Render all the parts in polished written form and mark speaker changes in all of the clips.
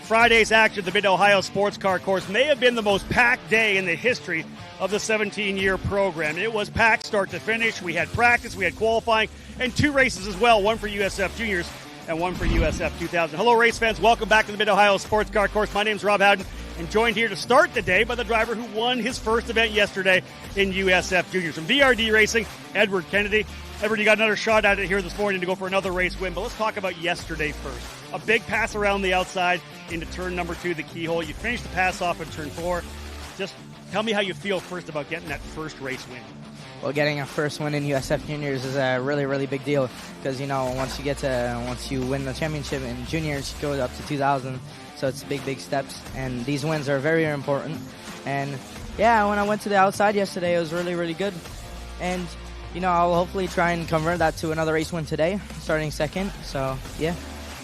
Speaker 1: Friday's action at the Mid-Ohio Sports Car Course may have been the most packed day in the history of the 17-year program. It was packed start to finish. We had practice, we had qualifying, and 2 races as well, one for USF Juniors and one for USF 2000. Hello, race fans. Welcome back to the Mid-Ohio Sports Car Course. My name is Rob Howden, and joined here to start the day by the driver who won his first event yesterday in USF Juniors. From VRD Racing, Edward Kennedy. Edward, you got another shot at it here this morning to go for another race win, but let's talk about yesterday first. A big pass around the outside into turn number 2, the keyhole. You finished the pass off in turn 4. Just tell me how you feel first about getting that first race win.
Speaker 2: Well, getting a first win in USF Juniors is a really, really big deal because, you know, once you win the championship in juniors, you go up to 2000. So it's big steps, and these wins are very important. And yeah, when I went to the outside yesterday, it was really, really good. And you know, I'll hopefully try and convert that to another race win today, starting second. So yeah.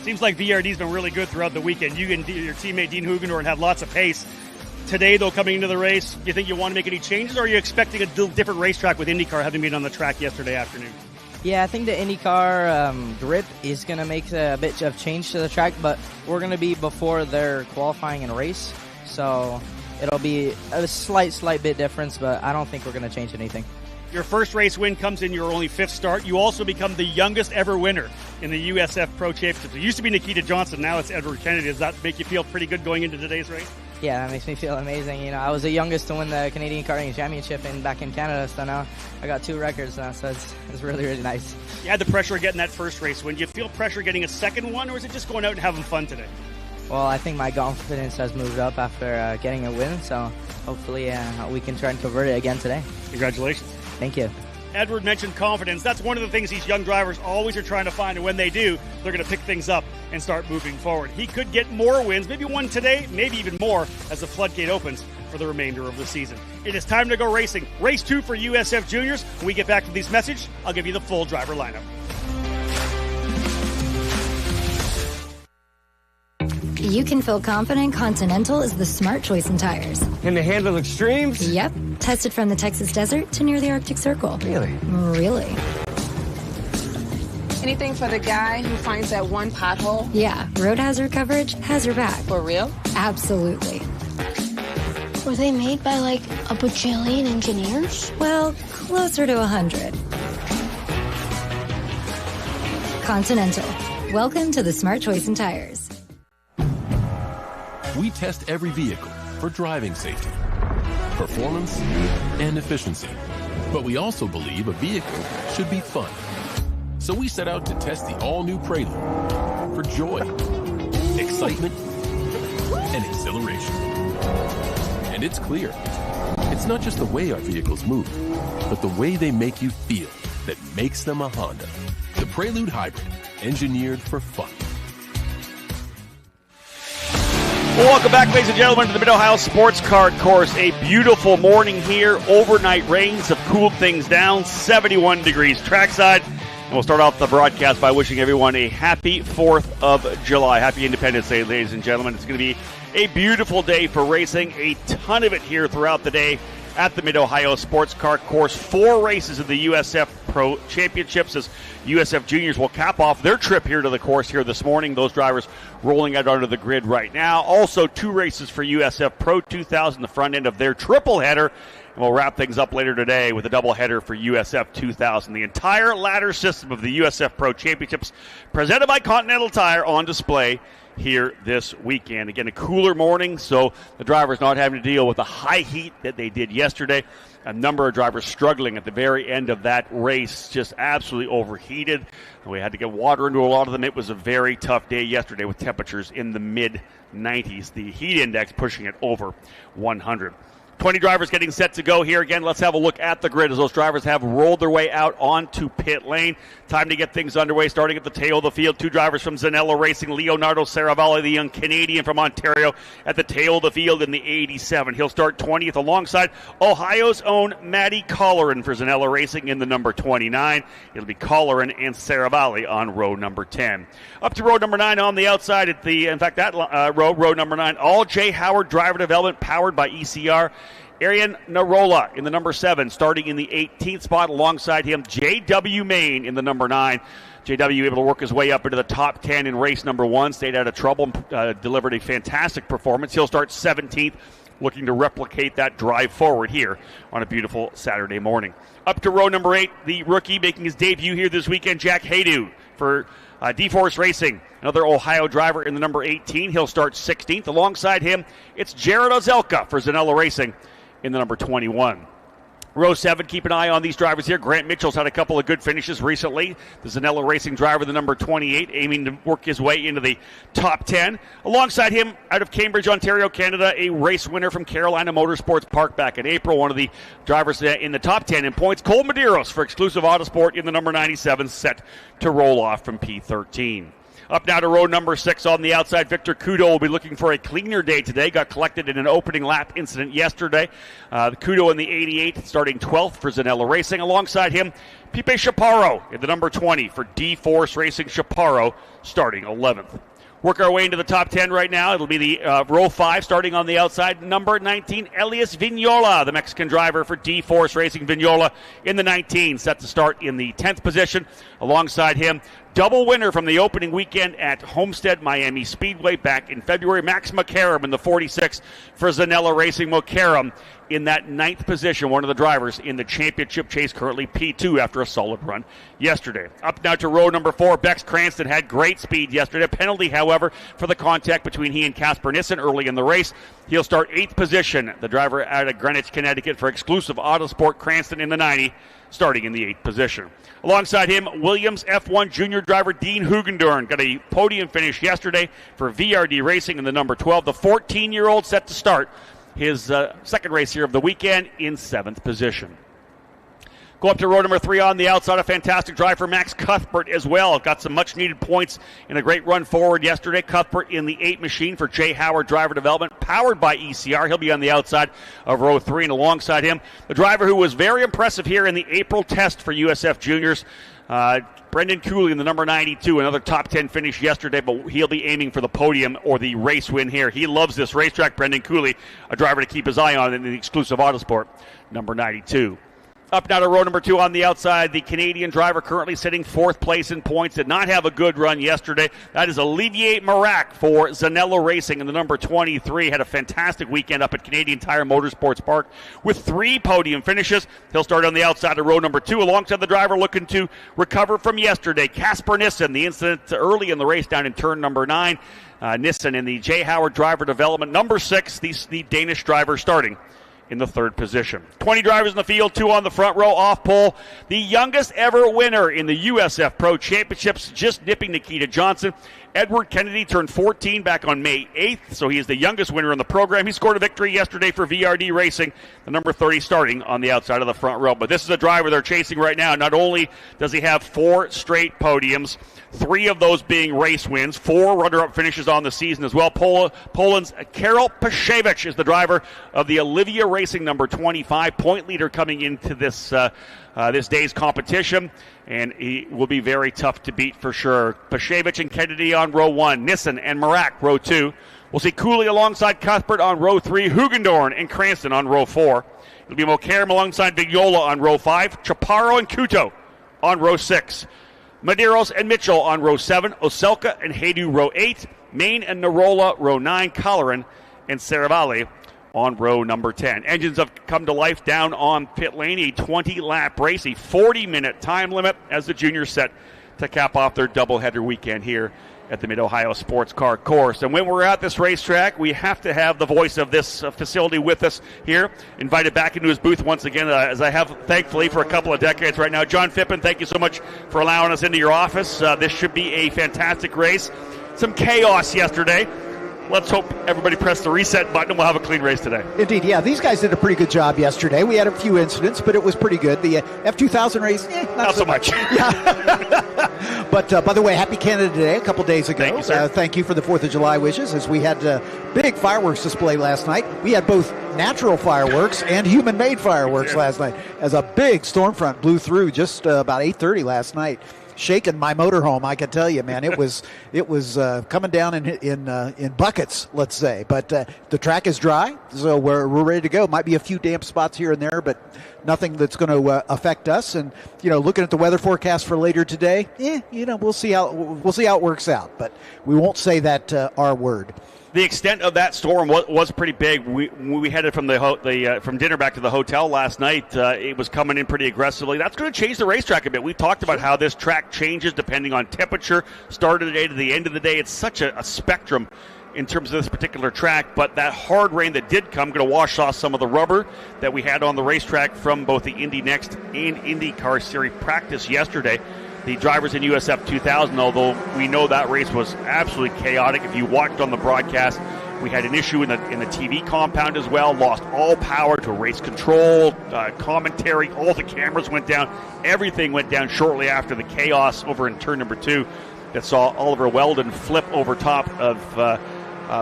Speaker 1: Seems like VRD's been really good throughout the weekend. You and your teammate Dean Hugendorf have lots of pace. Today, though, coming into the race, do you think you want to make any changes, or are you expecting a different racetrack with IndyCar having been on the track yesterday afternoon?
Speaker 2: Yeah, I think the IndyCar grip is going to make a bit of change to the track, but we're going to be before their qualifying and race, so it'll be a slight bit difference, but I don't think we're going to change anything.
Speaker 1: Your first race win comes in your only 5th start. You also become the youngest ever winner in the USF Pro Championship. It used to be Nikita Johnson, now it's Edward Kennedy. Does that make you feel pretty good going into today's race?
Speaker 2: Yeah, that makes me feel amazing. You know, I was the youngest to win the Canadian Karting Championship back in Canada, so now I got 2 records now, so it's really, really nice.
Speaker 1: You had the pressure of getting that first race win. Do you feel pressure getting a second one, or is it just going out and having fun today?
Speaker 2: Well, I think my confidence has moved up after getting a win, so hopefully we can try and convert it again today.
Speaker 1: Congratulations.
Speaker 2: Thank you.
Speaker 1: Edward mentioned confidence. That's one of the things these young drivers always are trying to find, and when they do, they're going to pick things up and start moving forward. He could get more wins, maybe one today, maybe even more, as the floodgate opens for the remainder of the season. It is time to go racing. Race 2 for USF Juniors. When we get back to these messages, I'll give you the full driver lineup.
Speaker 3: You can feel confident Continental is the smart choice in tires.
Speaker 4: Can they handle extremes?
Speaker 3: Yep. Tested from the Texas desert to near the Arctic Circle.
Speaker 4: Really?
Speaker 3: Really.
Speaker 5: Anything for the guy who finds that one pothole?
Speaker 3: Yeah. Road hazard coverage has your back.
Speaker 5: For real?
Speaker 3: Absolutely.
Speaker 6: Were they made by like a bajillion engineers?
Speaker 3: Well, closer to 100. Continental. Welcome to the smart choice in tires.
Speaker 7: We test every vehicle for driving safety, performance, and efficiency. But we also believe a vehicle should be fun. So we set out to test the all-new Prelude for joy, excitement, and exhilaration. And it's clear, it's not just the way our vehicles move, but the way they make you feel that makes them a Honda. The Prelude Hybrid, engineered for fun.
Speaker 1: Well, welcome back, ladies and gentlemen, to the Mid-Ohio Sports Car Course. A beautiful morning here. Overnight rains have cooled things down. 71 degrees trackside. And we'll start off the broadcast by wishing everyone a happy 4th of July. Happy Independence Day, ladies and gentlemen. It's going to be a beautiful day for racing. A ton of it here throughout the day at the Mid-Ohio Sports Car Course. 4 races in the USF Pro Championships as USF Juniors will cap off their trip here to the course here this morning. Those drivers rolling out onto the grid right now. Also 2 races for USF Pro 2000, the front end of their triple header. And we'll wrap things up later today with a double header for USF 2000. The entire ladder system of the USF Pro Championships presented by Continental Tire on display here this weekend. Again, a cooler morning, so the drivers not having to deal with the high heat that they did yesterday. A number of drivers struggling at the very end of that race, just absolutely overheated. We had to get water into a lot of them. It was a very tough day yesterday with temperatures in the mid-90s. The heat index pushing it over 100. 20 drivers getting set to go here. Again, let's have a look at the grid as those drivers have rolled their way out onto pit lane. Time to get things underway, starting at the tail of the field. 2 drivers from Zanella Racing. Leonardo Saravalli, the young Canadian from Ontario, at the tail of the field in the 87. He'll start 20th alongside Ohio's own Matty Colleran for Zanella Racing in the number 29. It'll be Colleran and Saravalli on row number 10. Up to row number 9 on the outside at the, in fact, that row number 9, all J. Howard driver development powered by ECR. Arian Narola in the number 7, starting in the 18th spot. Alongside him, J.W. Main in the number 9. JW able to work his way up into the top 10 in race number 1, stayed out of trouble, delivered a fantastic performance. He'll start 17th, looking to replicate that drive forward here on a beautiful Saturday morning. Up to row number 8, the rookie making his debut here this weekend, Jack Haydu for D-Force Racing, another Ohio driver in the number 18. He'll start 16th. Alongside him, it's Jared Ozelka for Zanella Racing in the number 21. Row 7, keep an eye on these drivers here. Grant Mitchell's had a couple of good finishes recently. The Zanella Racing driver, the number 28, aiming to work his way into the top 10. Alongside him, out of Cambridge, Ontario, Canada, a race winner from Carolina Motorsports Park back in April. One of the drivers in the top 10 in points. Cole Medeiros for Exclusive Autosport in the number 97, set to roll off from P13. Up now to row number 6 on the outside. Victor Kudo will be looking for a cleaner day today. Got collected in an opening lap incident yesterday. Kudo in the 88, starting 12th for Zanella Racing. Alongside him, Pipe Chaparro in the number 20 for D-Force Racing. Chaparro starting 11th. Work our way into the top 10 right now. It'll be the row 5, starting on the outside. Number 19, Elias Vignola, the Mexican driver for D-Force Racing. Vignola in the 19, set to start in the 10th position. Alongside him, double winner from the opening weekend at Homestead Miami Speedway back in February, Max McCarrum in the 46 for Zanella Racing. McCarrum in that 9th position, one of the drivers in the championship chase, currently P2 after a solid run yesterday. Up now to row number 4, Bex Cranston had great speed yesterday. A penalty, however, for the contact between he and Casper Nissen early in the race. He'll start 8th position. The driver out of Greenwich, Connecticut for Exclusive Autosport, Cranston in the 90, starting in the 8th position. Alongside him, Williams F1 junior driver Dean Hugendorn got a podium finish yesterday for VRD Racing in the number 12. The 14-year-old set to start his second race here of the weekend in 7th position. Go up to row number 3 on the outside. A fantastic drive for Max Cuthbert as well. Got some much-needed points in a great run forward yesterday. Cuthbert in the 8 machine for Jay Howard Driver Development, powered by ECR. He'll be on the outside of row 3, and alongside him, the driver who was very impressive here in the April test for USF Juniors, Brendan Cooley in the number 92, another top 10 finish yesterday, but he'll be aiming for the podium or the race win here. He loves this racetrack. Brendan Cooley, a driver to keep his eye on in the Exclusive Autosport, number 92. Up now to row number 2 on the outside. The Canadian driver currently sitting 4th place in points. Did not have a good run yesterday. That is Olivier Marac for Zanella Racing in the number 23. Had a fantastic weekend up at Canadian Tire Motorsports Park with 3 podium finishes. He'll start on the outside of row number 2 alongside the driver looking to recover from yesterday, Casper Nissen. The incident early in the race down in turn number 9. Nissen in the Jay Howard Driver Development, number 6, the Danish driver starting in the 3rd position. 20 drivers in the field, 2 on the front row, off pole. The youngest ever winner in the USF Pro Championships, just nipping Nikita Johnson. Edward Kennedy turned 14 back on May 8th, so he is the youngest winner in the program. He scored a victory yesterday for VRD Racing, the number 30 starting on the outside of the front row. But this is a driver they're chasing right now. Not only does he have 4 straight podiums, 3 of those being race wins, 4 runner-up finishes on the season as well. Poland's Karol Paszewicz is the driver of the Olivia Racing number 25, point leader coming into this day's competition, and he will be very tough to beat for sure. Paszewicz and Kennedy on row 1, Nissen and Marac row 2. We'll see Cooley alongside Cuthbert on row 3, Hugendorn and Cranston on row 4. It'll be McCarrum alongside Vignola on row 5, Chaparro and Kuto on row 6. Medeiros and Mitchell on row 7, Oselka and Haydu row 8, Main and Narola row 9, Colleran and Serravalle on row number 10. Engines have come to life down on pit lane, a 20-lap race, a 40-minute time limit as the juniors set to cap off their doubleheader weekend here at the Mid-Ohio Sports Car Course. And when we're at this racetrack, we have to have the voice of this facility with us here, invited back into his booth once again, as I have, thankfully, for a couple of decades right now. John Phippen, thank you so much for allowing us into your office. This should be a fantastic race. Some chaos yesterday. Let's hope everybody pressed the reset button and we'll have a clean race today.
Speaker 8: Indeed, yeah. These guys did a pretty good job yesterday. We had a few incidents, but it was pretty good. The F2000 race, not so much. Yeah. But by the way, happy Canada Day a couple days ago.
Speaker 1: Thank you, sir.
Speaker 8: Thank you for the 4th of July wishes, as we had a big fireworks display last night. We had both natural fireworks and human-made fireworks last night, as a big storm front blew through just about 8:30 last night. shaking my motorhome. I can tell you, man, it was coming down in buckets, let's say. But the track is dry, so we're ready to go. Might be a few damp spots here and there, but nothing that's going to affect us. And looking at the weather forecast for later today, we'll see how it works out. But we won't say that R word.
Speaker 1: The extent of that storm was pretty big. We headed from from dinner back to the hotel last night. It was coming in pretty aggressively. That's going to change the racetrack a bit. We talked about how this track changes depending on temperature, start of the day to the end of the day. It's such a spectrum in terms of this particular track, but that hard rain that did come going to wash off some of the rubber that we had on the racetrack from both the Indy Next and IndyCar Series practice yesterday. The drivers in USF 2000, although we know that race was absolutely chaotic. If you watched on the broadcast, we had an issue in the TV compound as well, lost all power to race control, commentary, all the cameras went down. Everything went down shortly after the chaos over in turn number 2 that saw Oliver Weldon flip over top of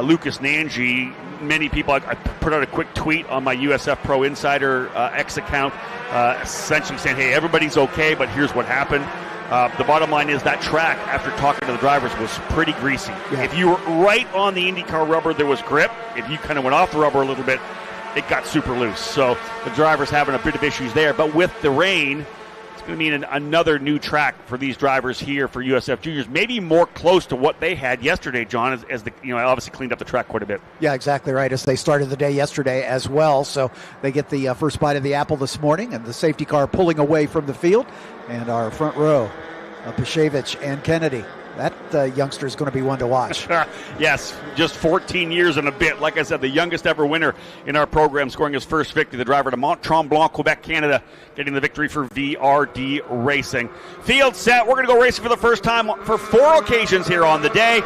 Speaker 1: Lucas Nanji. Many people, I put out a quick tweet on my USF Pro Insider X account, essentially saying, hey, everybody's okay, but here's what happened. The bottom line is that track, after talking to the drivers, was pretty greasy. Yeah. If you were right on the IndyCar rubber, there was grip. If you kind of went off the rubber a little bit, it got super loose. So the drivers having a bit of issues there. But with the rain, it's going to mean another new track for these drivers here for USF Juniors. Maybe more close to what they had yesterday, John, as obviously cleaned up the track quite a bit.
Speaker 8: Yeah, exactly right. As they started the day yesterday as well. So they get the first bite of the apple this morning, and the safety car pulling away from the field. And our front row, Pashevich and Kennedy. That youngster is going to be one to watch.
Speaker 1: Yes, just 14 years and a bit. Like I said, the youngest ever winner in our program, scoring his first victory. The driver to Mont-Tremblant, Quebec, Canada, getting the victory for VRD Racing. Field set. We're going to go racing for the first time for 4 occasions here on the day.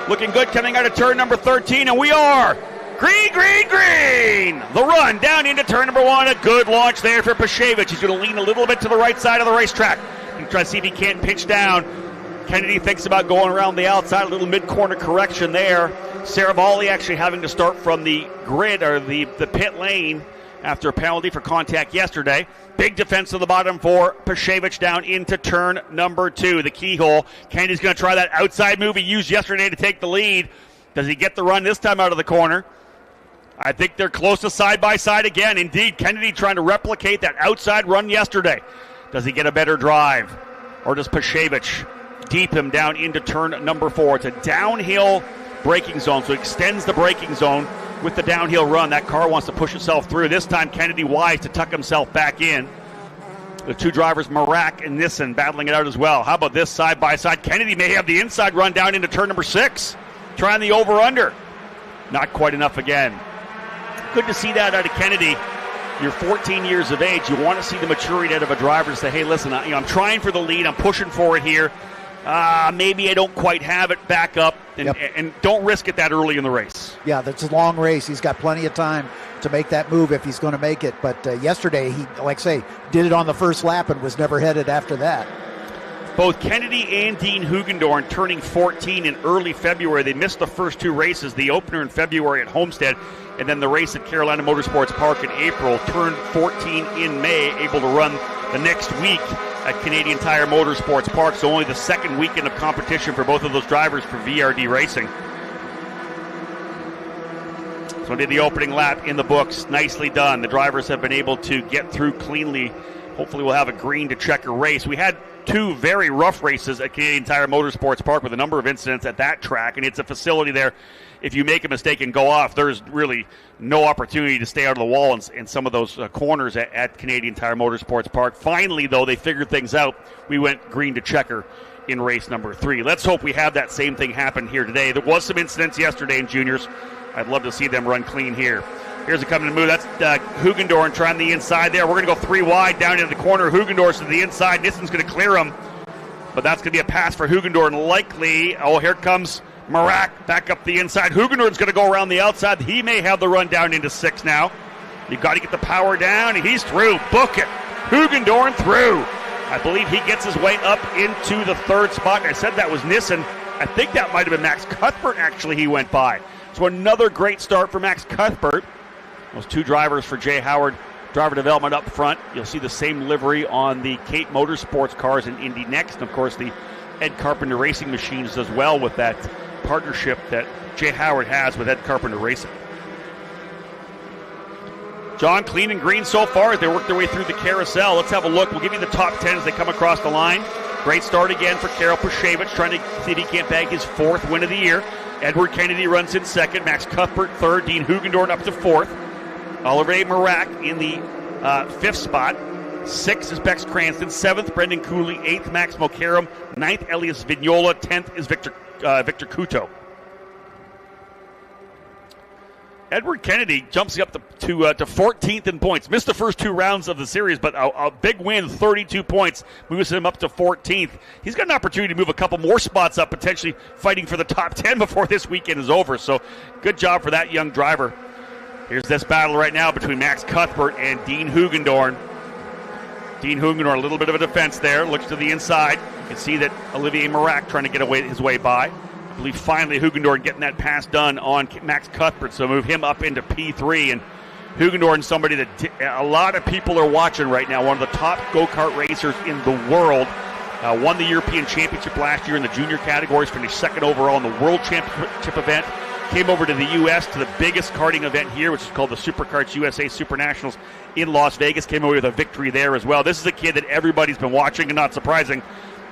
Speaker 1: Looking good coming out of turn number 13, and we are green, green, green. The run down into turn number 1. A good launch there for Pashevich. He's going to lean a little bit to the right side of the racetrack and try to see if he can't pitch down. Kennedy thinks about going around the outside, a little mid-corner correction there. Saravalli actually having to start from the grid or the pit lane after a penalty for contact yesterday. Big defense on the bottom for Pashevich down into turn number 2, the keyhole. Kennedy's going to try that outside move he used yesterday to take the lead. Does he get the run this time out of the corner? I think they're close to side-by-side again. Indeed, Kennedy trying to replicate that outside run yesterday. Does he get a better drive? Or does Pashevich deep him down into turn number 4? It's a downhill braking zone, so it extends the braking zone with the downhill run. That car wants to push itself through. This time, Kennedy wise to tuck himself back in. The two drivers, Marak and Nissen, battling it out as well. How about this side-by-side? Kennedy may have the inside run down into turn number 6. Trying the over-under. Not quite enough again. Good to see that out of Kennedy. You're 14 years of age. You want to see the maturity out of a driver to say, hey, listen, I'm trying for the lead. I'm pushing for it here. Maybe I don't quite have it. Back up and don't risk it that early in the race.
Speaker 8: Yeah, that's a long race. He's got plenty of time to make that move if he's going to make it. But yesterday, he, did it on the first lap and was never headed after that.
Speaker 1: Both Kennedy and Dean Hugendorn turning 14 in early February. They missed the first 2 races, the opener in February at Homestead, and then the race at Carolina Motorsports Park in April. Turned 14 in May, able to run the next week at Canadian Tire Motorsports Park. So only the second weekend of competition for both of those drivers for VRD Racing. So did the opening lap in the books. Nicely done. The drivers have been able to get through cleanly. Hopefully we'll have a green to checker race. We had 2 very rough races at Canadian Tire Motorsports Park with a number of incidents at that track, and it's a facility there. If you make a mistake and go off, there's really no opportunity to stay out of the wall in some of those corners at Canadian Tire Motorsports Park. Finally, though, they figured things out. We went green to checker in race number 3. Let's hope we have that same thing happen here today. There was some incidents yesterday in juniors. I'd love to see them run clean here. Here's a coming to move. That's Hugendorn trying the inside there. We're going to go 3 wide down into the corner. Hugendorn's to the inside. Nissen's going to clear him. But that's going to be a pass for Hugendorn likely. Oh, here comes Marak back up the inside. Hugendorn's going to go around the outside. He may have the run down into 6 now. You've got to get the power down. He's through. Book it. Hugendorn through. I believe he gets his way up into the 3rd spot. I said that was Nissen. I think that might have been Max Cuthbert, actually, he went by. So another great start for Max Cuthbert. Those 2 drivers for Jay Howard driver development up front. You'll see the same livery on the Kate Motorsports cars in Indy next. And, of course, the Ed Carpenter Racing Machines as well with that partnership that Jay Howard has with Ed Carpenter Racing. John, clean and green so far as they work their way through the carousel. Let's have a look. We'll give you the top 10 as they come across the line. Great start again for Karel Pashevich, trying to see if he can't bag his 4th win of the year. Edward Kennedy runs in 2nd. Max Cuthbert 3rd. Dean Hugendorn up to 4th. Oliver Marak in the 5th spot. 6th is Bex Cranston. 7th, Brendan Cooley. 8th, Max Mokaram. 9th, Elias Vignola. 10th is Victor Couto. Edward Kennedy jumps up to 14th in points. Missed the first 2 rounds of the series, but a big win, 32 points, moves him up to 14th. He's got an opportunity to move a couple more spots up, potentially fighting for the top 10 before this weekend is over. So good job for that young driver. Here's this battle right now between Max Cuthbert and Dean Hugendorn. Dean Hugendorn, a little bit of a defense there, looks to the inside. You can see that Olivier Marak trying to get his way by. I believe finally Hugendorn getting that pass done on Max Cuthbert, so move him up into P3. And Hugendorn, somebody that a lot of people are watching right now, one of the top go-kart racers in the world. Won the European Championship last year in the junior categories, finished 2nd overall in the World Championship event. Came over to the U.S. to the biggest karting event here, which is called the Superkarts USA Super Nationals in Las Vegas. Came away with a victory there as well. This is a kid that everybody's been watching, and not surprising,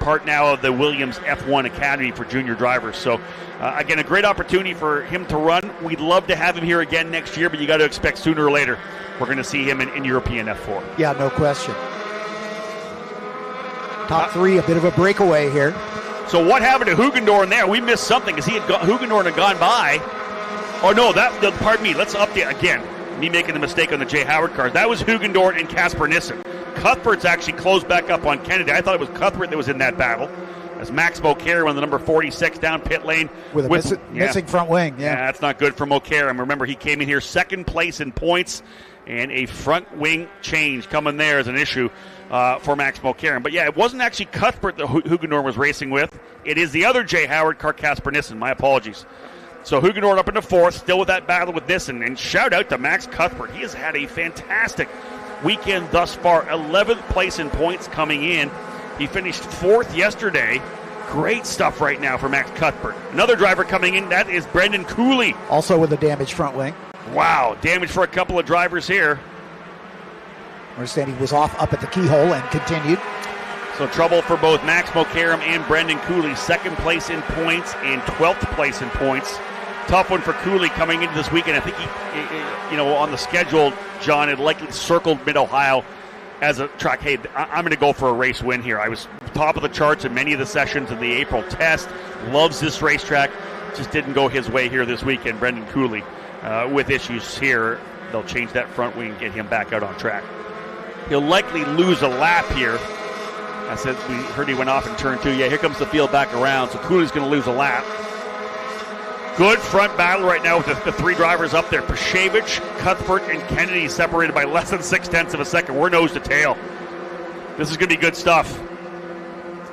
Speaker 1: part now of the Williams F1 Academy for junior drivers. So, again, a great opportunity for him to run. We'd love to have him here again next year, but you got to expect sooner or later we're going to see him in European F4.
Speaker 8: Yeah, no question. Top 3, a bit of a breakaway here.
Speaker 1: So what happened to Hugendorn there? We missed something because Hugendorn had gone by. Oh, no, pardon me. Let's update again. Me making the mistake on the Jay Howard cars. That was Hugendorn and Casper Nissen. Cuthbert's actually closed back up on Kennedy. I thought it was Cuthbert that was in that battle. As Max Mokaram on the number 46 down pit lane.
Speaker 8: With a missing front wing. Yeah,
Speaker 1: that's not good for Mokaram. Remember, he came in here 2nd place in points, and a front wing change coming there is an issue for Max Mokaram. But, yeah, it wasn't actually Cuthbert that Hugendorn was racing with. It is the other Jay Howard car, Casper Nissen. My apologies. So Hugendorn up into 4th, still with that battle with Nissen. And shout out to Max Cuthbert. He has had a fantastic weekend thus far. 11th place in points coming in. He finished 4th yesterday. Great stuff right now for Max Cuthbert. Another driver coming in, that is Brendan Cooley.
Speaker 8: Also with a damaged front wing.
Speaker 1: Wow, damage for a couple of drivers here.
Speaker 8: I understand he was off up at the keyhole and continued.
Speaker 1: So trouble for both Max Mokaram and Brendan Cooley. 2nd place in points and 12th place in points. Tough one for Cooley coming into this weekend. I think he, on the schedule, John had likely circled Mid-Ohio as a track. Hey, I'm going to go for a race win here. I was top of the charts in many of the sessions in the April test. Loves this racetrack. Just didn't go his way here this weekend. Brendan Cooley with issues here. They'll change that front wing and get him back out on track. He'll likely lose a lap here. I said we heard he went off in turn 2. Yeah, here comes the field back around. So Cooley's going to lose a lap. Good front battle right now with the 3 drivers up there. Pashevich, Cuthbert, and Kennedy separated by less than 0.6 of a second. We're nose to tail. This is going to be good stuff.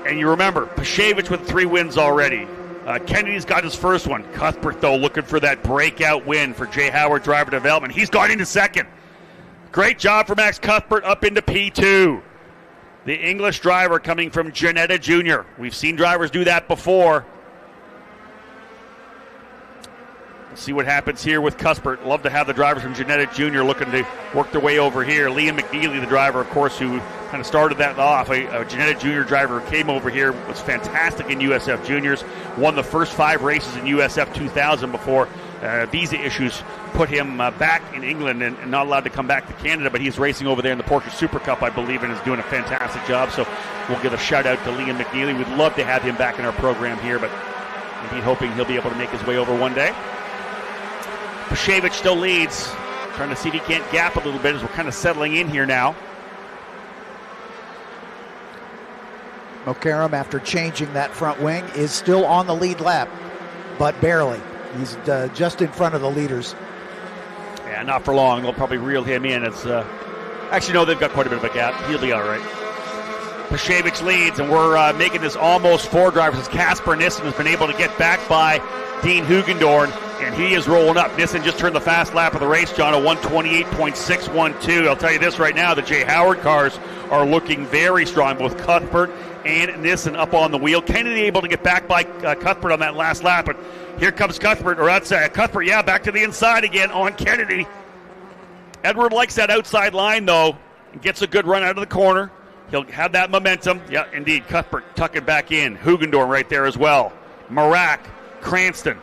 Speaker 1: And you remember, Pashevich with 3 wins already. Kennedy's got his first one. Cuthbert, though, looking for that breakout win for Jay Howard Driver Development. He's got into 2nd. Great job for Max Cuthbert up into P2. The English driver coming from Janetta Jr. We've seen drivers do that before. We'll see what happens here with Cuthbert. Love to have the drivers from Janetta Jr. looking to work their way over here. Liam McNeely, the driver, of course, who kind of started that off. A Janetta Jr. driver who came over here, was fantastic in USF Juniors, won the first 5 races in USF 2000 before visa issues put him back in England and not allowed to come back to Canada, but he's racing over there in the Porsche Super Cup, I believe, and is doing a fantastic job. So we'll give a shout out to Liam McNeely. We'd love to have him back in our program here, but indeed hoping he'll be able to make his way over one day. Pashevich still leads, trying to see if he can't gap a little bit as we're kind of settling in here now.
Speaker 8: Mokaram, after changing that front wing, is still on the lead lap, but barely. He's just in front of the leaders.
Speaker 1: Yeah, not for long. They'll probably reel him in. It's actually, no, they've got quite a bit of a gap. He'll be all right. Pashevich leads, and we're making this almost 4 drivers as Casper Nissen has been able to get back by Dean Hugendorn. And he is rolling up. Nissen just turned the fast lap of the race, John, a 128.612. I'll tell you this right now, the Jay Howard cars are looking very strong, both Cuthbert and Nissen up on the wheel. Kennedy able to get back by Cuthbert on that last lap, but here comes Cuthbert, or that's Cuthbert, back to the inside again on Kennedy. Edward likes that outside line, though, and gets a good run out of the corner. He'll have that momentum. Yeah, indeed, Cuthbert tucking back in. Hugendorf right there as well. Marak, Cranston,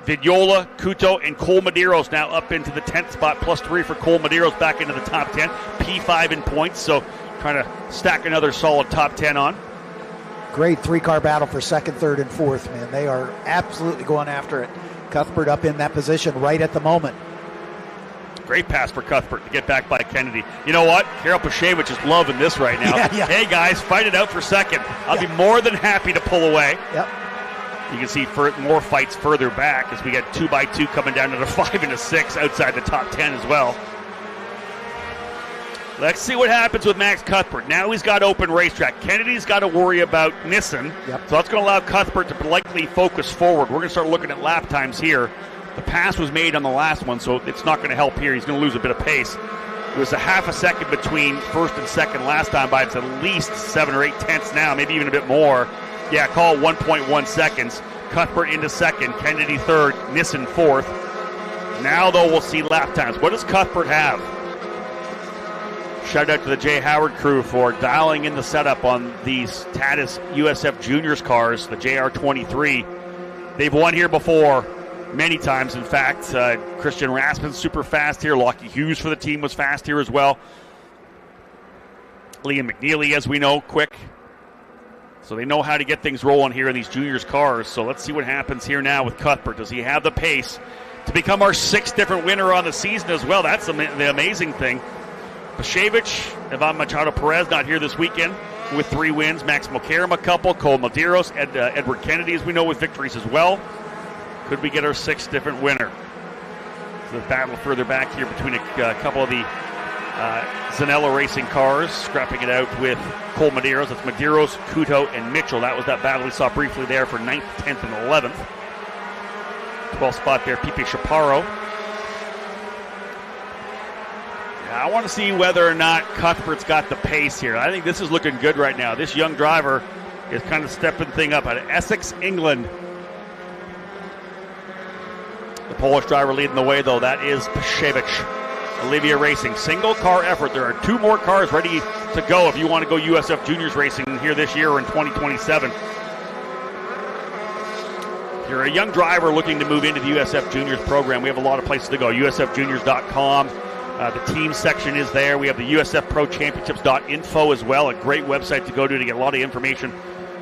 Speaker 1: Vignola, Couto, and Cole Medeiros now up into the 10th spot, +3 for Cole Medeiros back into the top 10. P5 in points, so trying to stack another solid top 10 on.
Speaker 8: Great three-car battle for second, third, and fourth, man. They are absolutely going after it. Cuthbert up in that position right at the moment.
Speaker 1: Great pass for Cuthbert to get back by Kennedy. You know what? Karel Pashevich is loving this right now.
Speaker 8: Yeah.
Speaker 1: Hey, guys, fight it out for second. I'll be more than happy to pull away.
Speaker 8: Yep.
Speaker 1: You can see more fights further back as we get 2x2 coming down to the 5 and a 6 outside the top 10 as well. Let's see what happens with Max Cuthbert. Now he's got open racetrack. Kennedy's got to worry about Nissen.
Speaker 8: Yep.
Speaker 1: So that's going to allow Cuthbert to likely focus forward. We're going to start looking at lap times here. The pass was made on the last one, so it's not going to help here. He's going to lose a bit of pace. It was a half a second between first and second last time, but it's at least 7 or 8 tenths now, maybe even a bit more. Yeah, call it 1.1 seconds. Cuthbert into second, Kennedy third, Nissen fourth. Now, though, we'll see lap times. What does Cuthbert have? Shout out to the Jay Howard crew for dialing in the setup on these Tatis USF Juniors cars, the JR23. They've won here before many times, in fact. Christian Rasmussen super fast here. Lockie Hughes for the team was fast here as well. Liam McNeely, as we know, quick. So they know how to get things rolling here in these juniors cars. So let's see what happens here now with Cuthbert. Does he have the pace to become our 6th different winner on the season as well? That's the amazing thing. Pashevich, Ivan Machado Perez not here this weekend with 3 wins. Max Mokaram a couple. Cole Medeiros, Edward Kennedy, as we know, with victories as well. Could we get our 6th different winner? So the battle further back here between a couple of the Zanella Racing cars, scrapping it out with Cole Medeiros. That's Medeiros, Couto, and Mitchell. That was that battle we saw briefly there for 9th, 10th, and 11th. 12th spot there, Pipe Chaparro. I want to see whether or not Cuthbert's got the pace here. I think this is looking good right now. This young driver is kind of stepping thing up out of Essex, England. The Polish driver leading the way, though. That is Pashevich. Olivia Racing. Single car effort. There are 2 more cars ready to go if you want to go USF Juniors Racing here this year or in 2027. If you're a young driver looking to move into the USF Juniors program, we have a lot of places to go. USFjuniors.com. The team section is there. We have the USF Pro Championships.info as well, a great website to go to get a lot of information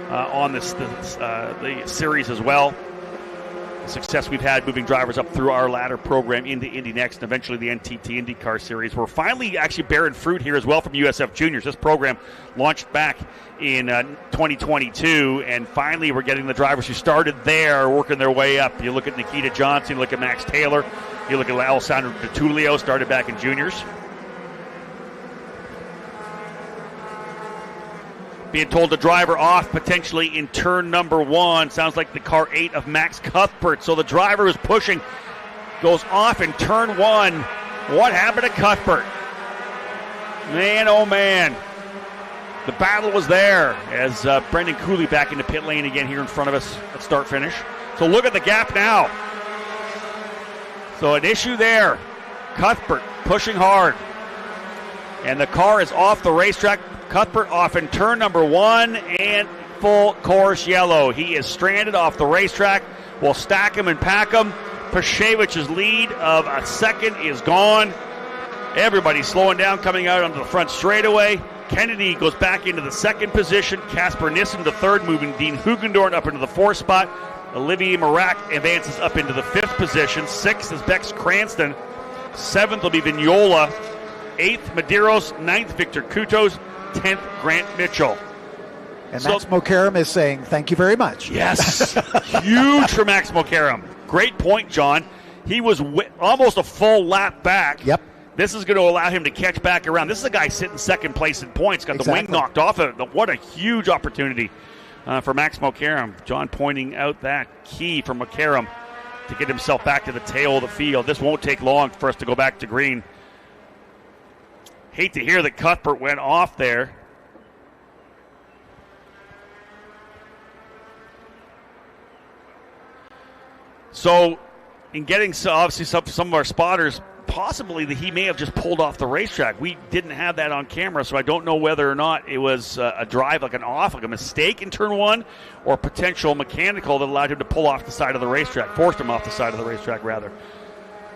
Speaker 1: on the series as well. The success we've had moving drivers up through our ladder program into Indy Next and eventually the NTT IndyCar Series. We're finally actually bearing fruit here as well from USF Juniors. This program launched back in 2022, and finally we're getting the drivers who started there working their way up. You look at Nikita Johnson, you look at Max Taylor, you look at Alessandro DiTullio, started back in juniors. Being told the driver off potentially in turn number 1. Sounds like the car 8 of Max Cuthbert. So the driver is pushing, goes off in turn 1. What happened to Cuthbert? Man, oh man. The battle was there as Brendan Cooley back into pit lane again here in front of us at start finish. So look at the gap now. So an issue there. Cuthbert pushing hard. And the car is off the racetrack. Cuthbert off in turn number 1 and full course yellow. He is stranded off the racetrack. We'll stack him and pack him. Pashevich's lead of a second is gone. Everybody's slowing down coming out onto the front straightaway. Kennedy goes back into the 2nd position. Casper Nissen to 3rd, moving Dean Hugendorf up into the 4th spot. Olivier Marak advances up into the 5th position. 6th is Bex Cranston. 7th will be Vignola. 8th, Medeiros. 9th, Victor Coutos. 10th, Grant Mitchell.
Speaker 8: And Max Mokaram is saying, thank you very much.
Speaker 1: Yes. Huge for Max Mokaram. Great point, John. He was almost a full lap back.
Speaker 8: Yep.
Speaker 1: This is going to allow him to catch back around. This is a guy sitting 2nd place in points. Got the wing knocked off of it. What a huge opportunity for Max Mokaram. John pointing out that key for Mokaram to get himself back to the tail of the field. This won't take long for us to go back to green. Hate to hear that Cuthbert went off there. So, in getting obviously some of our spotters, possibly that he may have just pulled off the racetrack. We didn't have that on camera, so I don't know whether or not it was a drive, like a mistake in turn one, or potential mechanical that allowed him to pull off the side of the racetrack, forced him off the side of the racetrack, rather.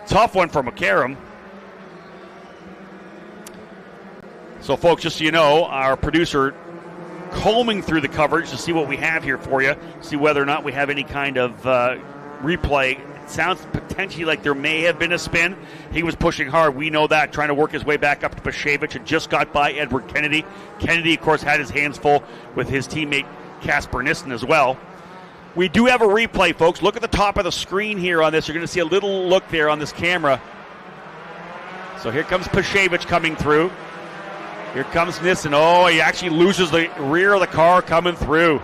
Speaker 1: Tough one for McCarron. So, folks, just so you know, our producer combing through the coverage to see what we have here for you, see whether or not we have any kind of replay. It sounds potentially like there may have been a spin. He was pushing hard. We know that, trying to work his way back up to Pashevich and just got by Edward Kennedy. Kennedy, of course, had his hands full with his teammate Casper Nissen as well. We do have a replay, folks. Look at the top of the screen here on this. You're going to see a little look there on this camera. So here comes Pashevich coming through. Here comes Nissen. Oh, he actually loses the rear of the car coming through.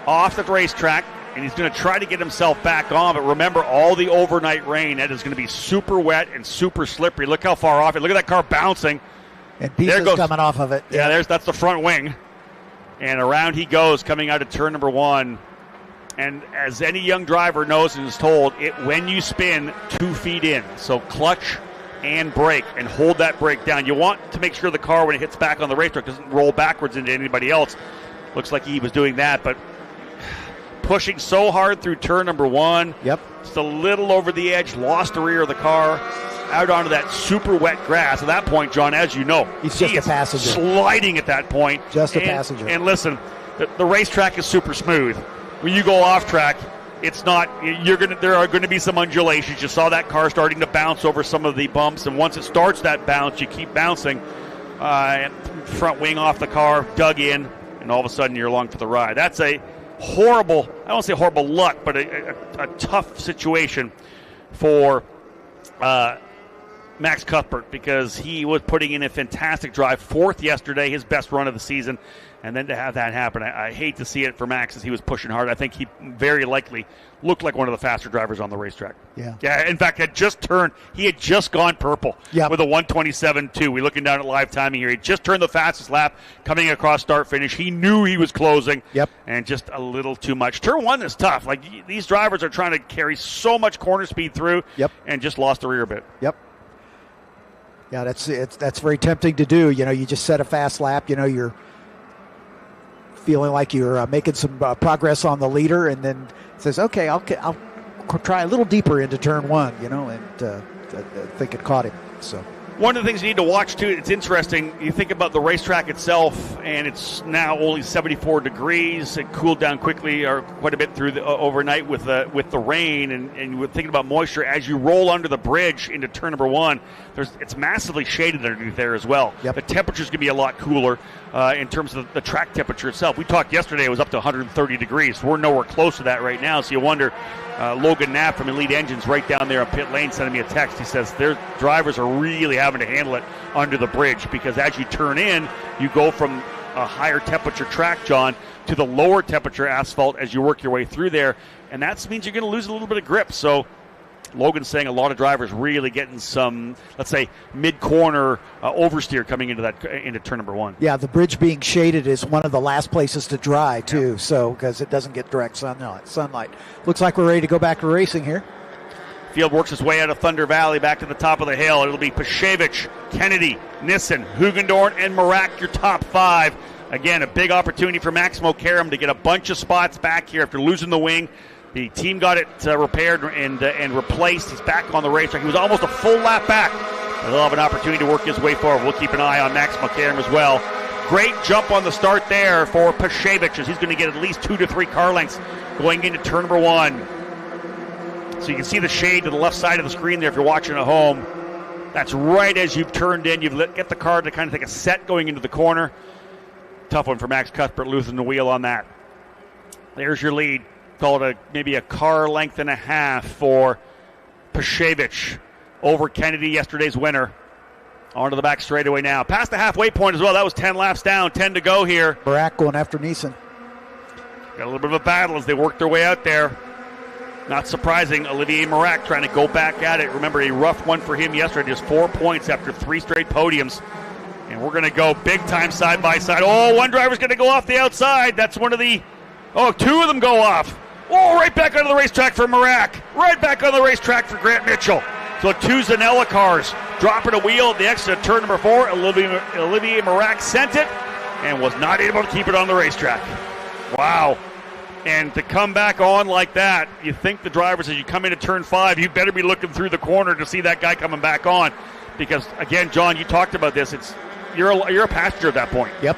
Speaker 1: Off the racetrack. And he's going to try to get himself back on. But remember, all the overnight rain, that is going to be super wet and super slippery. Look how far off it. Look at that car bouncing.
Speaker 8: And pieces coming off of it.
Speaker 1: Yeah, that's the front wing. And around he goes, coming out of turn number one. And as any young driver knows and is told, when you spin 2 feet in, so clutch and brake, and hold that brake down. You want to make sure the car, when it hits back on the racetrack, doesn't roll backwards into anybody else. Looks like he was doing that, but pushing so hard through turn number one.
Speaker 8: Yep.
Speaker 1: Just a little over the edge, lost the rear of the car, out onto that super wet grass. At that point, John, as you know,
Speaker 8: he's just a passenger.
Speaker 1: Sliding at that point.
Speaker 8: Just a passenger.
Speaker 1: And listen, the racetrack is super smooth. When you go off track, it's not. There are going to be some undulations. You saw that car starting to bounce over some of the bumps, and once it starts that bounce, you keep bouncing. Front wing off the car, dug in, and all of a sudden you're along for the ride. That's a horrible, I don't say horrible luck, but a tough situation for Max Cuthbert, because he was putting in a fantastic drive, 4th yesterday, his best run of the season, and then to have that happen, I hate to see it for Max as he was pushing hard. I think he very likely looked like one of the faster drivers on the racetrack. Yeah. In fact, he had just gone purple with a 127.2. We're looking down at live timing here. He just turned the fastest lap coming across start finish. He knew he was closing. And just a little too much. Turn one is tough. Like, these drivers are trying to carry so much corner speed through and just lost the rear a bit.
Speaker 8: Yeah, that's very tempting to do. You know, you just set a fast lap. You know, you're feeling like you're making some progress on the leader, and then says, okay, I'll try a little deeper into turn one, you know, and I think it caught him. So
Speaker 1: one of the things you need to watch too, it's interesting, you think about the racetrack itself, and it's now only 74 degrees. It cooled down quickly, or quite a bit through the overnight with the rain, and you're thinking about moisture as you roll under the bridge into turn number one. It's massively shaded underneath there as well. The temperature's going to be a lot cooler in terms of the track temperature itself. We talked yesterday, it was up to 130 degrees. We're nowhere close to that right now, so you wonder. Logan Knapp from Elite Engines right down there on pit lane sending me a text. He says their drivers are really having to handle it under the bridge, because as you turn in, you go from a higher temperature track, John, to the lower temperature asphalt as you work your way through there, and that means you're going to lose a little bit of grip. So Logan's saying a lot of drivers really getting some, let's say, mid-corner oversteer coming into turn number one.
Speaker 8: Yeah, the bridge being shaded is one of the last places to dry, too, so because it doesn't get direct sunlight. Looks like we're ready to go back to racing here.
Speaker 1: Field works its way out of Thunder Valley back to the top of the hill. It'll be Pashevich, Kennedy, Nissen, Hugendorn, and Marak, your top 5. Again, a big opportunity for Maximo Karam to get a bunch of spots back here after losing the wing. The team got it repaired and replaced. He's back on the racetrack. He was almost a full lap back. He'll have an opportunity to work his way forward. We'll keep an eye on Max McCarron as well. Great jump on the start there for Pashevich, as he's going to get at least 2 to 3 car lengths going into turn number one. So you can see the shade to the left side of the screen there if you're watching at home. That's right as you've turned in. Get the car to kind of take a set going into the corner. Tough one for Max Cuthbert, losing the wheel on that. There's your lead. Call it maybe a car length and a half for Pashevich over Kennedy, yesterday's winner. Onto the back straightaway now. Past the halfway point as well. That was 10 laps down, 10 to go here.
Speaker 8: Barak going after Nissen.
Speaker 1: Got a little bit of a battle as they work their way out there. Not surprising, Olivier Marac trying to go back at it. Remember, a rough one for him yesterday, just 4 points after 3 straight podiums. And we're going to go big time side by side. Oh, one driver's going to go off the outside. That's one of the, two of them go off. Oh, right back onto the racetrack for Marac. Right back on the racetrack for Grant Mitchell. So 2 Zanella cars dropping a wheel at the exit of turn number 4. Olivier Marac sent it and was not able to keep it on the racetrack. Wow. And to come back on like that, you think the drivers, as you come into turn 5, you better be looking through the corner to see that guy coming back on. Because, again, John, you talked about this. You're a passenger at that point.
Speaker 8: Yep.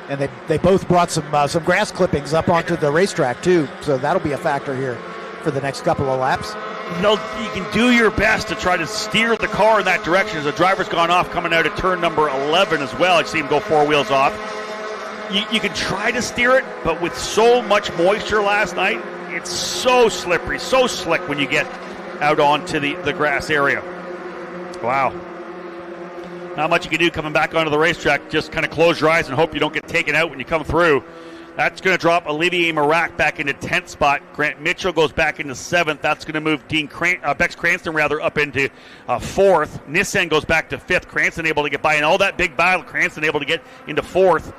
Speaker 8: And they both brought some grass clippings up onto the racetrack, too. So that'll be a factor here for the next couple of laps.
Speaker 1: You can do your best to try to steer the car in that direction. As the driver's gone off coming out of turn number 11 as well. I see him go 4 wheels off. You can try to steer it, but with so much moisture last night, it's so slippery, so slick when you get out onto the grass area. Wow. Not much you can do coming back onto the racetrack. Just kind of close your eyes and hope you don't get taken out when you come through. That's going to drop Olivier Marac back into 10th spot. Grant Mitchell goes back into 7th. That's going to move Bex Cranston up into 4th. Nissen goes back to 5th. Cranston able to get by in all that big battle. Cranston able to get into 4th.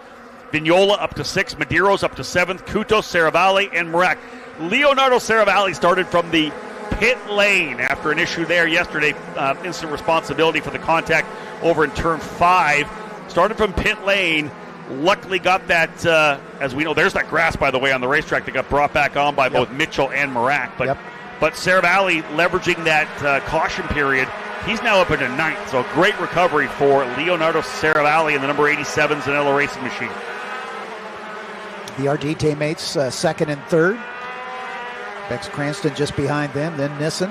Speaker 1: Vignola up to 6th. Medeiros up to 7th. Couto, Saravalli, and Marac. Leonardo Saravalli started from the pit lane after an issue there yesterday. Instant responsibility for the contact over in turn 5. Started from pit lane. Luckily got that, as we know, there's that grass, by the way, on the racetrack that got brought back on by both Mitchell and Marac. But Saravalli leveraging that caution period. He's now up into 9th. So a great recovery for Leonardo Saravalli in the number 87 Zanella Racing Machine.
Speaker 8: VRD teammates 2nd and 3rd. Bex Cranston just behind them, then Nissen.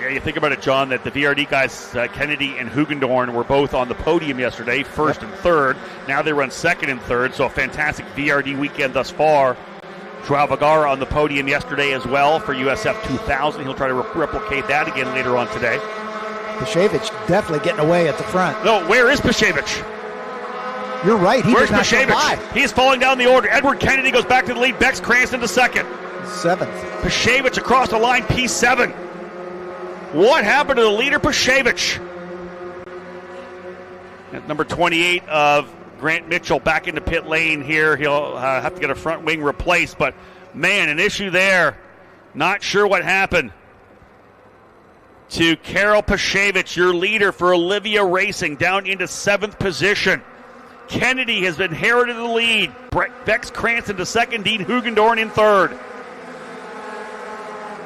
Speaker 1: Yeah, you think about it, John, that the VRD guys, Kennedy and Hugendorn, were both on the podium yesterday, 1st and 3rd. Now they run 2nd and 3rd, so a fantastic VRD weekend thus far. Joao Vergara on the podium yesterday as well for USF 2000. He'll try to replicate that again later on today.
Speaker 8: Pashevich definitely getting away at the front.
Speaker 1: No, where is Pashevich?
Speaker 8: You're right.
Speaker 1: Where's Pashevich? He's falling down the order. Edward Kennedy goes back to the lead. Bex Cranston to 2nd.
Speaker 8: 7th.
Speaker 1: Pashevich across the line, P7. What happened to the leader, Pashevich? At number 28 of Grant Mitchell back into pit lane here. He'll have to get a front wing replaced, but man, an issue there. Not sure what happened to Karel Pashevich, your leader for Olivia Racing, down into 7th position. Kennedy has inherited the lead. Bex Cranston to 2nd, Dean Hugendorn in 3rd.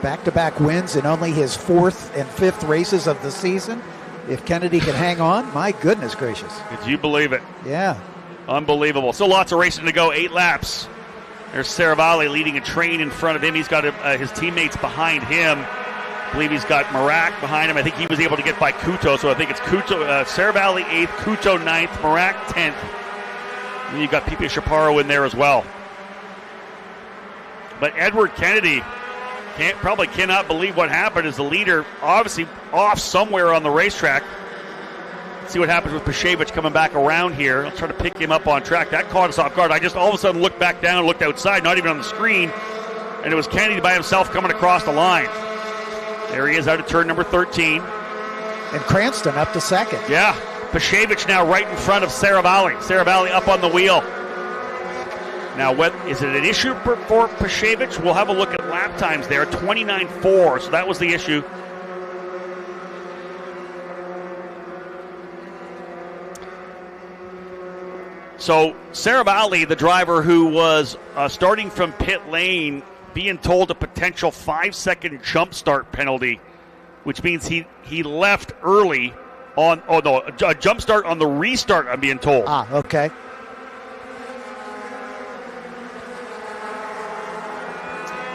Speaker 8: Back-to-back wins in only his 4th and 5th races of the season. If Kennedy can hang on, my goodness gracious.
Speaker 1: Could you believe it?
Speaker 8: Yeah.
Speaker 1: Unbelievable. Still lots of racing to go, 8 laps. There's Saravalli leading a train in front of him. He's got his teammates behind him. I believe he's got Marac behind him. I think he was able to get by Couto, so I think it's Couto, Saravalli 8th, Couto 9th, Marac 10th. And you've got Pipe Chaparro in there as well. But Edward Kennedy probably cannot believe what happened as the leader, obviously off somewhere on the racetrack. Let's see what happens with Pashevich coming back around here. I'll try to pick him up on track. That caught us off guard. I just all of a sudden looked back down, looked outside, not even on the screen, and it was Kennedy by himself coming across the line. There he is out of turn number 13.
Speaker 8: And Cranston up to 2nd.
Speaker 1: Yeah, Pashevich now right in front of Saravalli. Saravalli up on the wheel. Now, is it an issue for Pashevich? We'll have a look at lap times there, 29.4, so that was the issue. So Saravalli, the driver who was starting from pit lane, being told a potential 5-second jump start penalty, which means he left early on, a jump start on the restart, I'm being told.
Speaker 8: Okay.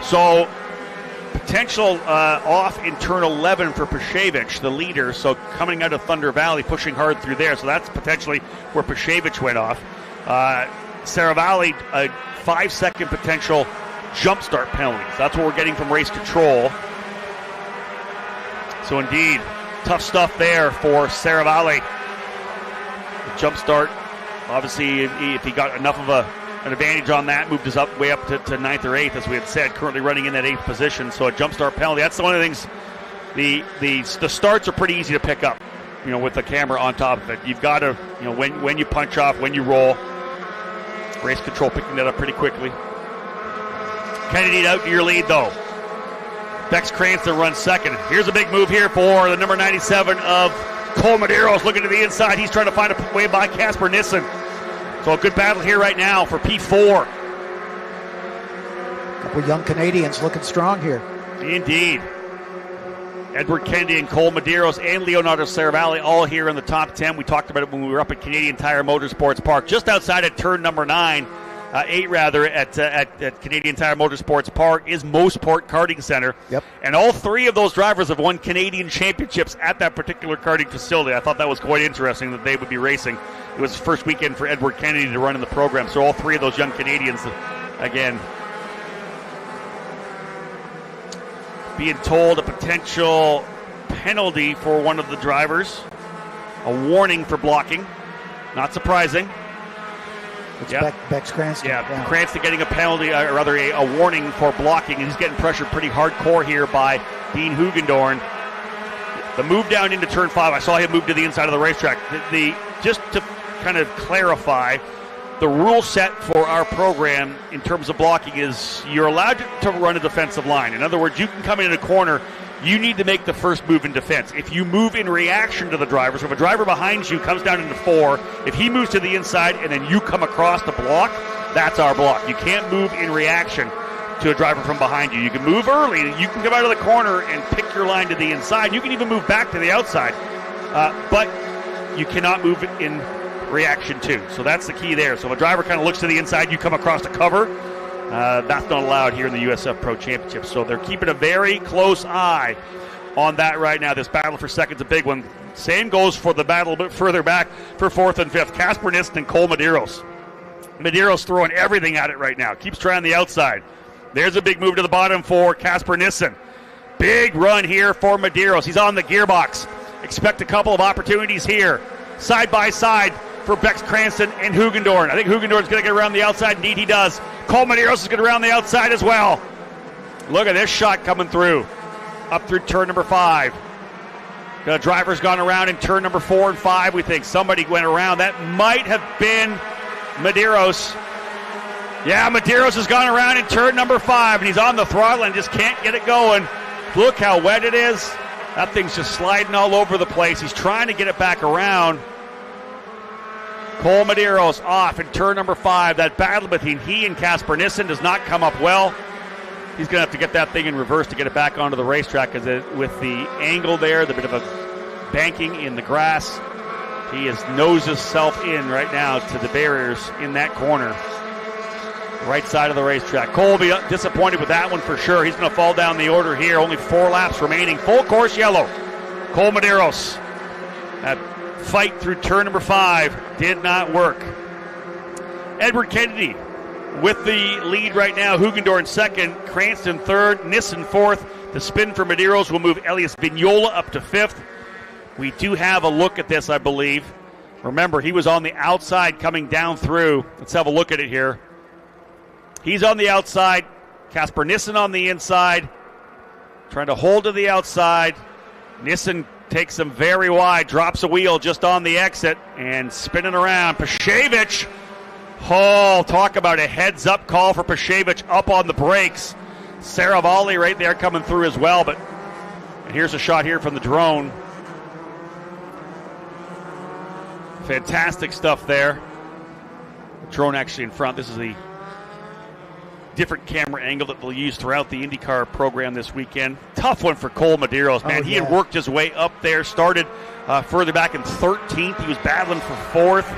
Speaker 1: So potential off in turn 11 for Pashevich, the leader. So coming out of Thunder Valley, pushing hard through there. So that's potentially where Pashevich went off. Saravalli, a 5-second potential jump start penalty. So that's what we're getting from race control. So indeed, tough stuff there for Saravalli. The jump start, obviously, if he got enough of a an advantage on that, moved us up way up to 9th or 8th, as we had said, currently running in that 8th position. So a jump start penalty. That's one of the things. The starts are pretty easy to pick up, with the camera on top of it. You've got to, when you punch off, when you roll. Race control picking that up pretty quickly. Kennedy out to your lead, though. Bex Cranston runs second. Here's a big move here for the number 97 of Cole Medeiros, looking to the inside. He's trying to find a way by Casper Nissen. So a good battle here right now for P4.
Speaker 8: A couple young Canadians looking strong here.
Speaker 1: Indeed. Edward Kennedy and Cole Medeiros and Leonardo Saravalli all here in the top 10. We talked about it when we were up at Canadian Tire Motorsports Park, just outside of turn number 8 rather, at Canadian Tire Motorsports Park is Mosport Karting Center.
Speaker 8: Yep.
Speaker 1: And all three of those drivers have won Canadian championships at that particular karting facility. I thought that was quite interesting that they would be racing. It was the first weekend for Edward Kennedy to run in the program, so all three of those young Canadians, again, being told a potential penalty for one of the drivers, a warning for blocking. Not surprising.
Speaker 8: It's Bex Cranston.
Speaker 1: Yeah, Cranston getting a penalty, or rather a warning for blocking, and he's getting pressured pretty hardcore here by Dean Hugendorn. The move down into turn 5, I saw him move to the inside of the racetrack. Just to kind of clarify, the rule set for our program in terms of blocking is you're allowed to run a defensive line. In other words, you can come in a corner, you need to make the first move in defense. If you move in reaction to the driver, so if a driver behind you comes down into 4, if he moves to the inside and then you come across the block, that's our block. You can't move in reaction to a driver from behind you. You can move early, you can come out of the corner and pick your line to the inside. You can even move back to the outside, but you cannot move in reaction to. So that's the key there. So if a driver kind of looks to the inside, you come across the cover. That's not allowed here in the USF Pro Championship. So they're keeping a very close eye on that right now. This battle for second's a big one. Same goes for the battle a bit further back for 4th and 5th. Casper Nissen and Cole Medeiros. Medeiros throwing everything at it right now. Keeps trying the outside. There's a big move to the bottom for Casper Nissen. Big run here for Medeiros. He's on the gearbox. Expect a couple of opportunities here. Side by side for Bex Cranston and Hugendorn. I think Hugendorn's going to get around the outside. Indeed, he does. Cole Medeiros is going to around the outside as well. Look at this shot coming through. Up through turn number 5. The driver's gone around in turn number 4 and 5, we think. Somebody went around. That might have been Medeiros. Yeah, Medeiros has gone around in turn number 5, and he's on the throttle and just can't get it going. Look how wet it is. That thing's just sliding all over the place. He's trying to get it back around. Cole Medeiros off in turn number 5. That battle between he and Casper Nissen does not come up well. He's going to have to get that thing in reverse to get it back onto the racetrack, because with the angle there, the bit of a banking in the grass, he has nosed himself in right now to the barriers in that corner. Right side of the racetrack. Cole will be disappointed with that one for sure. He's going to fall down the order here. Only 4 laps remaining. Full course yellow. Cole Medeiros. That fight through turn number 5 did not work. Edward Kennedy with the lead right now. Hugendorn second, Cranston third, Nissen fourth. The spin for Medeiros will move Elias Vignola up to 5th. We do have a look at this, I believe. Remember, he was on the outside coming down through. Let's have a look at it here. He's on the outside. Casper Nissen on the inside. Trying to hold to the outside. Nissen takes him very wide. Drops a wheel just on the exit. And spinning around. Pashevich. Oh, talk about a heads-up call for Pashevich up on the brakes. Saravalli right there coming through as well. And here's a shot here from the drone. Fantastic stuff there. The drone actually in front. This is the different camera angle that they'll use throughout the IndyCar program this weekend. Tough one for Cole Medeiros, man. He had worked his way up there, started further back in 13th. He was battling for 4th.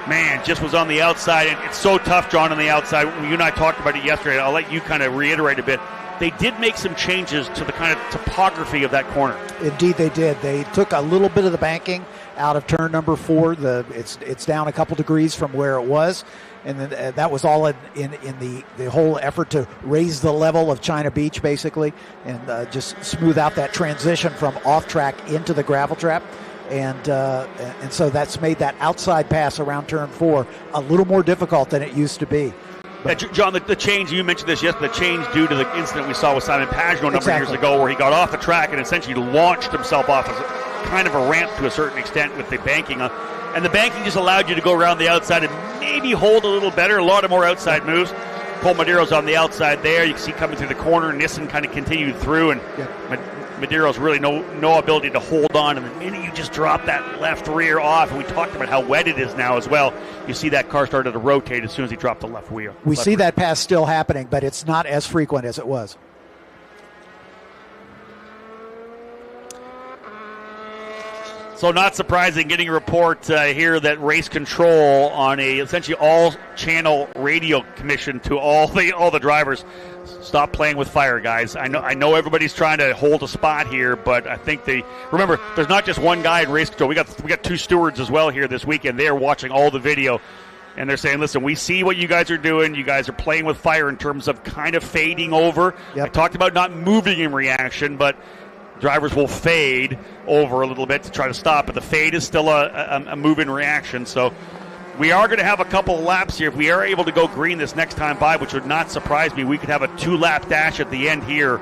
Speaker 1: Man, just was on the outside, and it's so tough, John, on the outside. You and I talked about it yesterday. I'll let you kind of reiterate a bit. They did make some changes to the kind of topography of that corner. Indeed, they did. They took a little bit of the banking out of turn number 4. It's down a couple degrees from where it was. And then, that was all in the whole effort to raise the level of China Beach, basically, and just smooth out that transition from off track into the gravel trap.
Speaker 8: And so that's made that outside pass around turn 4 a little more difficult than it used to be.
Speaker 1: Yeah, John, the change, you mentioned this yesterday, the change due to the incident we saw with Simon Pagenaud a number of years ago, where he got off the track and essentially launched himself off as kind of a ramp to a certain extent with the banking. And the banking just allowed you to go around the outside and maybe hold a little better, a lot of more outside moves. Cole Madeiro's on the outside there. You can see coming through the corner, Nissen kind of continued through, and Madeiro's really no ability to hold on. And the minute you just drop that left rear off, and we talked about how wet it is now as well, you see that car started to rotate as soon as he dropped the left wheel.
Speaker 8: We see that pass still happening, but it's not as frequent as it was.
Speaker 1: So not surprising, getting a report here that race control on a essentially all-channel radio commission to all the drivers. Stop playing with fire, guys. I know everybody's trying to hold a spot here, but I think remember there's not just one guy in race control. We got 2 stewards as well here this weekend. They're watching all the video, and they're saying, "Listen, we see what you guys are doing. You guys are playing with fire in terms of kind of fading over." Yep. I talked about not moving in reaction, but drivers will fade over a little bit to try to stop, but the fade is still a move in reaction. So we are going to have a couple of laps here. If we are able to go green this next time by, which would not surprise me, we could have a 2-lap dash at the end here.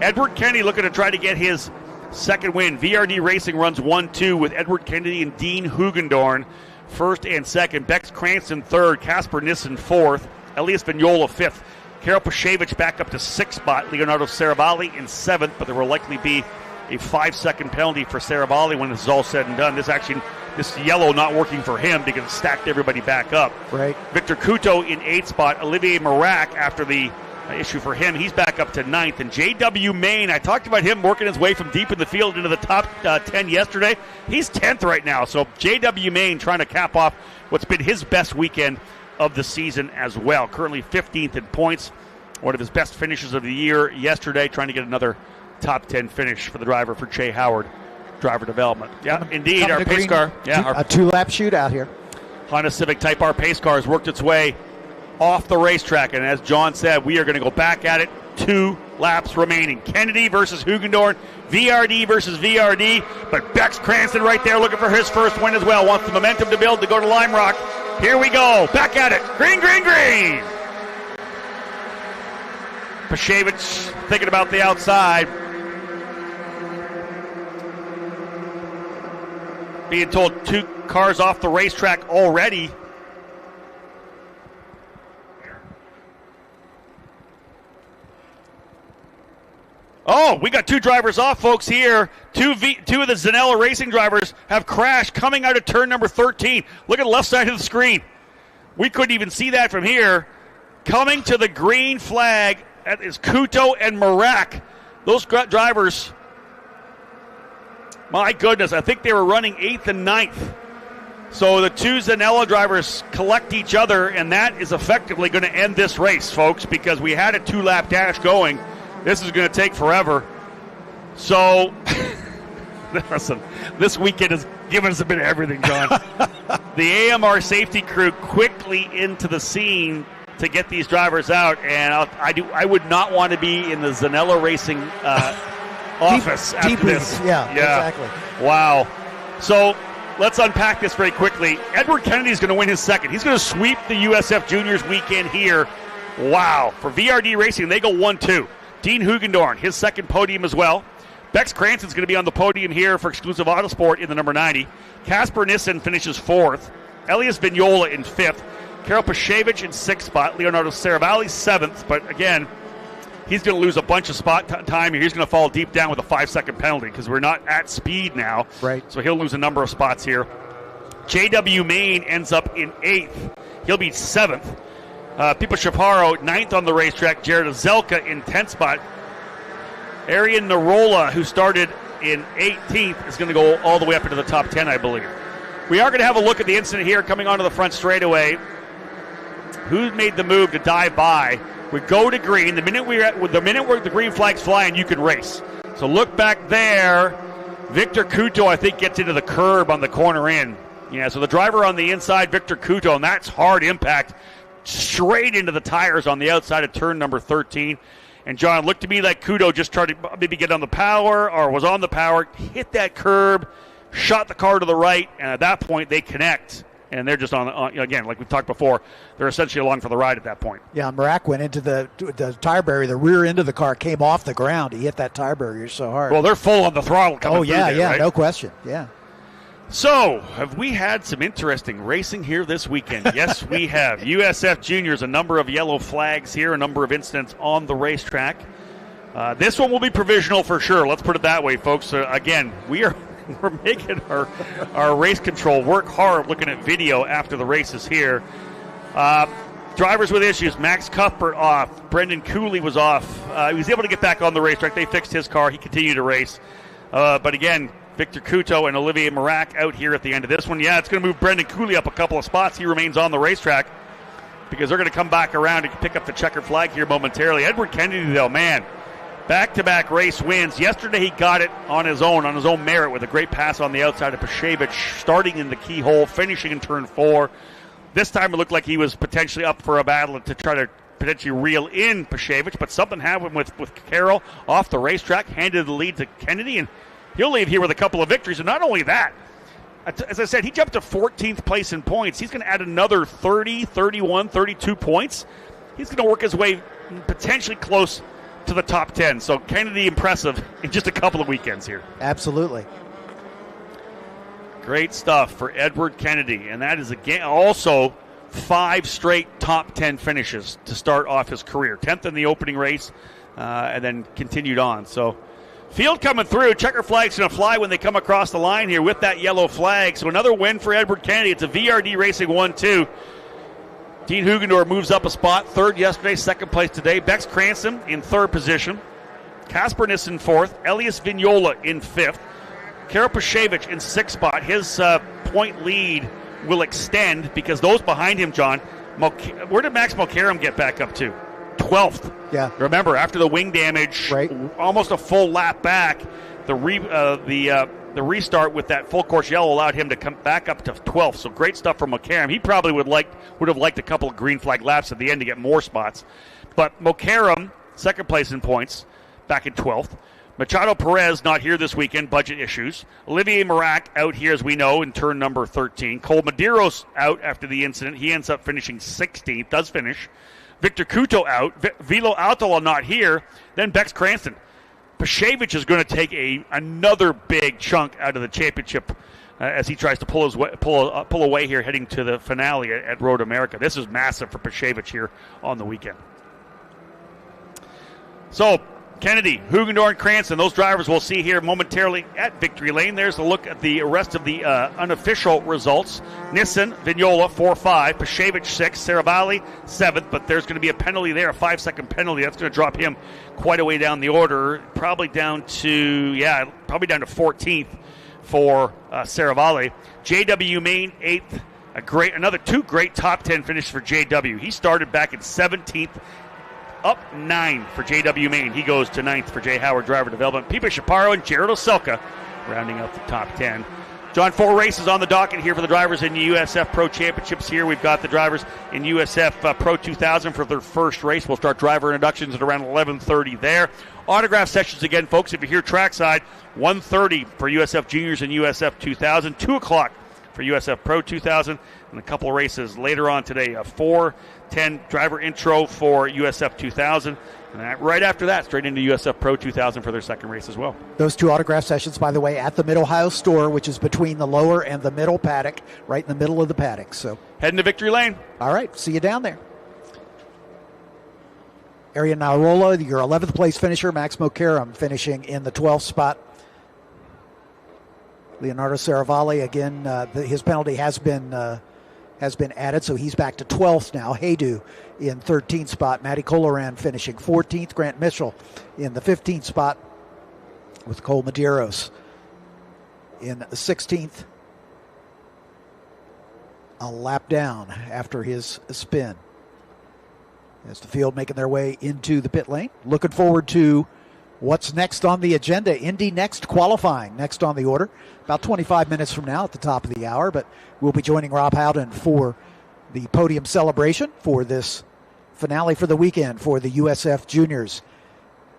Speaker 1: Edward Kennedy looking to try to get his second win. VRD Racing runs 1-2 with Edward Kennedy and Dean Hugendorn first and second. Bex Cranston third. Casper Nissen fourth. Elias Vignola fifth. Karel Pashevich back up to 6th spot. Leonardo Saravalli in 7th, but there will likely be a 5-second penalty for Saravalli when this is all said and done. This yellow not working for him because it stacked everybody back up.
Speaker 8: Right.
Speaker 1: Victor Couto in 8th spot. Olivier Marac, after the issue for him, he's back up to 9th. And J.W. Main, I talked about him working his way from deep in the field into the top 10 yesterday. He's 10th right now. So J.W. Main trying to cap off what's been his best weekend of the season as well. Currently 15th in points. One of his best finishes of the year yesterday, trying to get another top 10 finish for the driver for Jay Howard, driver development. Yeah, indeed, our pace car. Yeah,
Speaker 8: a 2-lap shootout here.
Speaker 1: Honda Civic Type R pace car has worked its way off the racetrack, and as John said, we are going to go back at it. 2 laps remaining. Kennedy versus Hugendorn, VRD versus VRD, but Bex Cranston right there looking for his first win as well. Wants the momentum to build to go to Lime Rock. Here we go. Back at it. Green, green, green. Pashevich thinking about the outside. Being told 2 cars off the racetrack already. Oh, we got 2 drivers off, folks, here. 2 of the Zanella Racing drivers have crashed coming out of turn number 13. Look at the left side of the screen. We couldn't even see that from here. Coming to the green flag, that is Couto and Marac. Those drivers, my goodness, I think they were running 8th and 9th. So the 2 Zanella drivers collect each other, and that is effectively going to end this race, folks, because we had a 2-lap dash going. This is going to take forever. So, listen, this weekend has given us a bit of everything, John. The AMR safety crew quickly into the scene to get these drivers out, and I would not want to be in the Zanella Racing office after this.
Speaker 8: Yeah, exactly.
Speaker 1: Wow. So let's unpack this very quickly. Edward Kennedy is going to win his second. He's going to sweep the USF Juniors weekend here. Wow. For VRD Racing, they go 1-2. Dean Hugendorn, his second podium as well. Bex Cranston's going to be on the podium here for Exclusive Autosport in the number 90. Casper Nissen finishes 4th. Elias Vignola in 5th. Karel Pashevich in 6th spot. Leonardo Saravalli 7th. But again, he's going to lose a bunch of time here. He's going to fall deep down with a 5-second penalty because we're not at speed now.
Speaker 8: Right.
Speaker 1: So he'll lose a number of spots here. J.W. Main ends up in 8th. He'll be 7th. Pipo Chaparro, 9th on the racetrack. Jared Zelka in 10th spot. Arian Narola, who started in 18th, is going to go all the way up into the top 10, I believe. We are going to have a look at the incident here coming onto the front straightaway. Who made the move to dive by? We go to green. The minute the green flag's flying, you can race. So look back there. Victor Couto, I think, gets into the curb on the corner in. Yeah, so the driver on the inside, Victor Couto, and that's hard impact. Straight into the tires on the outside of turn number 13. And John, looked to me like Couto just tried to maybe get on the power or was on the power, hit that curb, shot the car to the right, and at that point they connect. And they're just on, again, like we've talked before, they're essentially along for the ride at that point.
Speaker 8: Yeah, Marak went into the tire barrier. The rear end of the car came off the ground. He hit that tire barrier so hard.
Speaker 1: Well, they're full on the throttle coming through there, right?
Speaker 8: No question. Yeah.
Speaker 1: So, have we had some interesting racing here this weekend? Yes, we have. USF Juniors, a number of yellow flags here, a number of incidents on the racetrack. This one will be provisional for sure. Let's put it that way, folks. Again, we're making our race control work hard looking at video after the races here. Drivers with issues. Max Cuthbert off. Brendan Cooley was off. He was able to get back on the racetrack. They fixed his car. He continued to race. But again, Victor Couto and Olivier Marak out here at the end of this one. Yeah, it's going to move Brendan Cooley up a couple of spots. He remains on the racetrack because they're going to come back around and pick up the checkered flag here momentarily. Edward Kennedy, though, man, back-to-back race wins. Yesterday he got it on his own merit with a great pass on the outside of Pashevich, starting in the keyhole, finishing in turn 4. This time it looked like he was potentially up for a battle to try to potentially reel in Pashevich, but something happened with Carroll off the racetrack, handed the lead to Kennedy, and he'll leave here with a couple of victories. And not only that, as I said, he jumped to 14th place in points. He's going to add another 30, 31, 32 points. He's going to work his way potentially close to the top 10. So Kennedy impressive in just a couple of weekends here.
Speaker 8: Absolutely.
Speaker 1: Great stuff for Edward Kennedy. And that is, again, also 5 straight top 10 finishes to start off his career. 10th in the opening race and then continued on. So field coming through. Checker flag's going to fly when they come across the line here with that yellow flag. So another win for Edward Kennedy. It's a VRD Racing 1-2. Dean Hugendorf moves up a spot. 3rd yesterday, 2nd place today. Bex Cranston in 3rd position. Kasper Nissen 4th. Elias Vignola in 5th. Karol Pashevich in 6th spot. His point lead will extend because those behind him, John, where did Max Mulcairn get back up to? 12th.
Speaker 8: Yeah.
Speaker 1: Remember, after the wing damage,
Speaker 8: right,
Speaker 1: almost a full lap back, the restart with that full course yellow allowed him to come back up to 12th. So great stuff from Mulcairn. He probably would have liked a couple of green flag laps at the end to get more spots. But Mulcairn, 2nd place in points, back in 12th. Machado Perez not here this weekend, budget issues. Olivier Marak out here, as we know, in turn number 13. Cole Medeiros out after the incident. He ends up finishing 16th, does finish. Victor Couto out. Vilo Autola not here. Then Bex Cranston. Pashevich is going to take another big chunk out of the championship as he tries to pull away here heading to the finale at Road America. This is massive for Pashevich here on the weekend. So, Kennedy, Hugendorf, and Cranston, those drivers we'll see here momentarily at Victory Lane. There's a look at the rest of the unofficial results. Nissen, Vignola, 4-5. Pashevich, 6th. Saravalli, 7th. But there's going to be a penalty there, a 5-second penalty. That's going to drop him quite a way down the order. Probably down to 14th for Saravalli. J.W. Main, 8th. Another 2 great top 10 finishes for J.W. He started back in 17th. Up 9 for J.W. Main. He goes to 9th for Jay Howard Driver Development. Pipa Chaparro and Jared Oselka rounding out the top 10. John, 4 races on the docket here for the drivers in the USF Pro Championships here. We've got the drivers in USF Pro 2000 for their first race. We'll start driver introductions at around 11:30 there. Autograph sessions again, folks, if you're here trackside, 1:30 for USF Juniors and USF 2000, 2 o'clock for USF Pro 2000, and a couple of races later on today. A 4:10 driver intro for USF 2000, and right after that, straight into USF Pro 2000 for their second race as well.
Speaker 8: Those 2 autograph sessions, by the way, at the Mid-Ohio store, which is between the lower and the middle paddock, right in the middle of the paddock. So
Speaker 1: heading to Victory Lane.
Speaker 8: All right, see you down there. Arian Narola, your 11th place finisher, Max Mulcairn finishing in the 12th spot. Leonardo Saravalli, again, his penalty has been added, so he's back to 12th now. Haydu in 13th spot. Matty Coloran finishing 14th. Grant Mitchell in the 15th spot with Cole Medeiros in 16th. A lap down after his spin. As the field making their way into the pit lane. Looking forward to what's next on the agenda. Indy Next qualifying next on the order. About 25 minutes from now at the top of the hour, but we'll be joining Rob Howden for the podium celebration for this finale for the weekend for the USF Juniors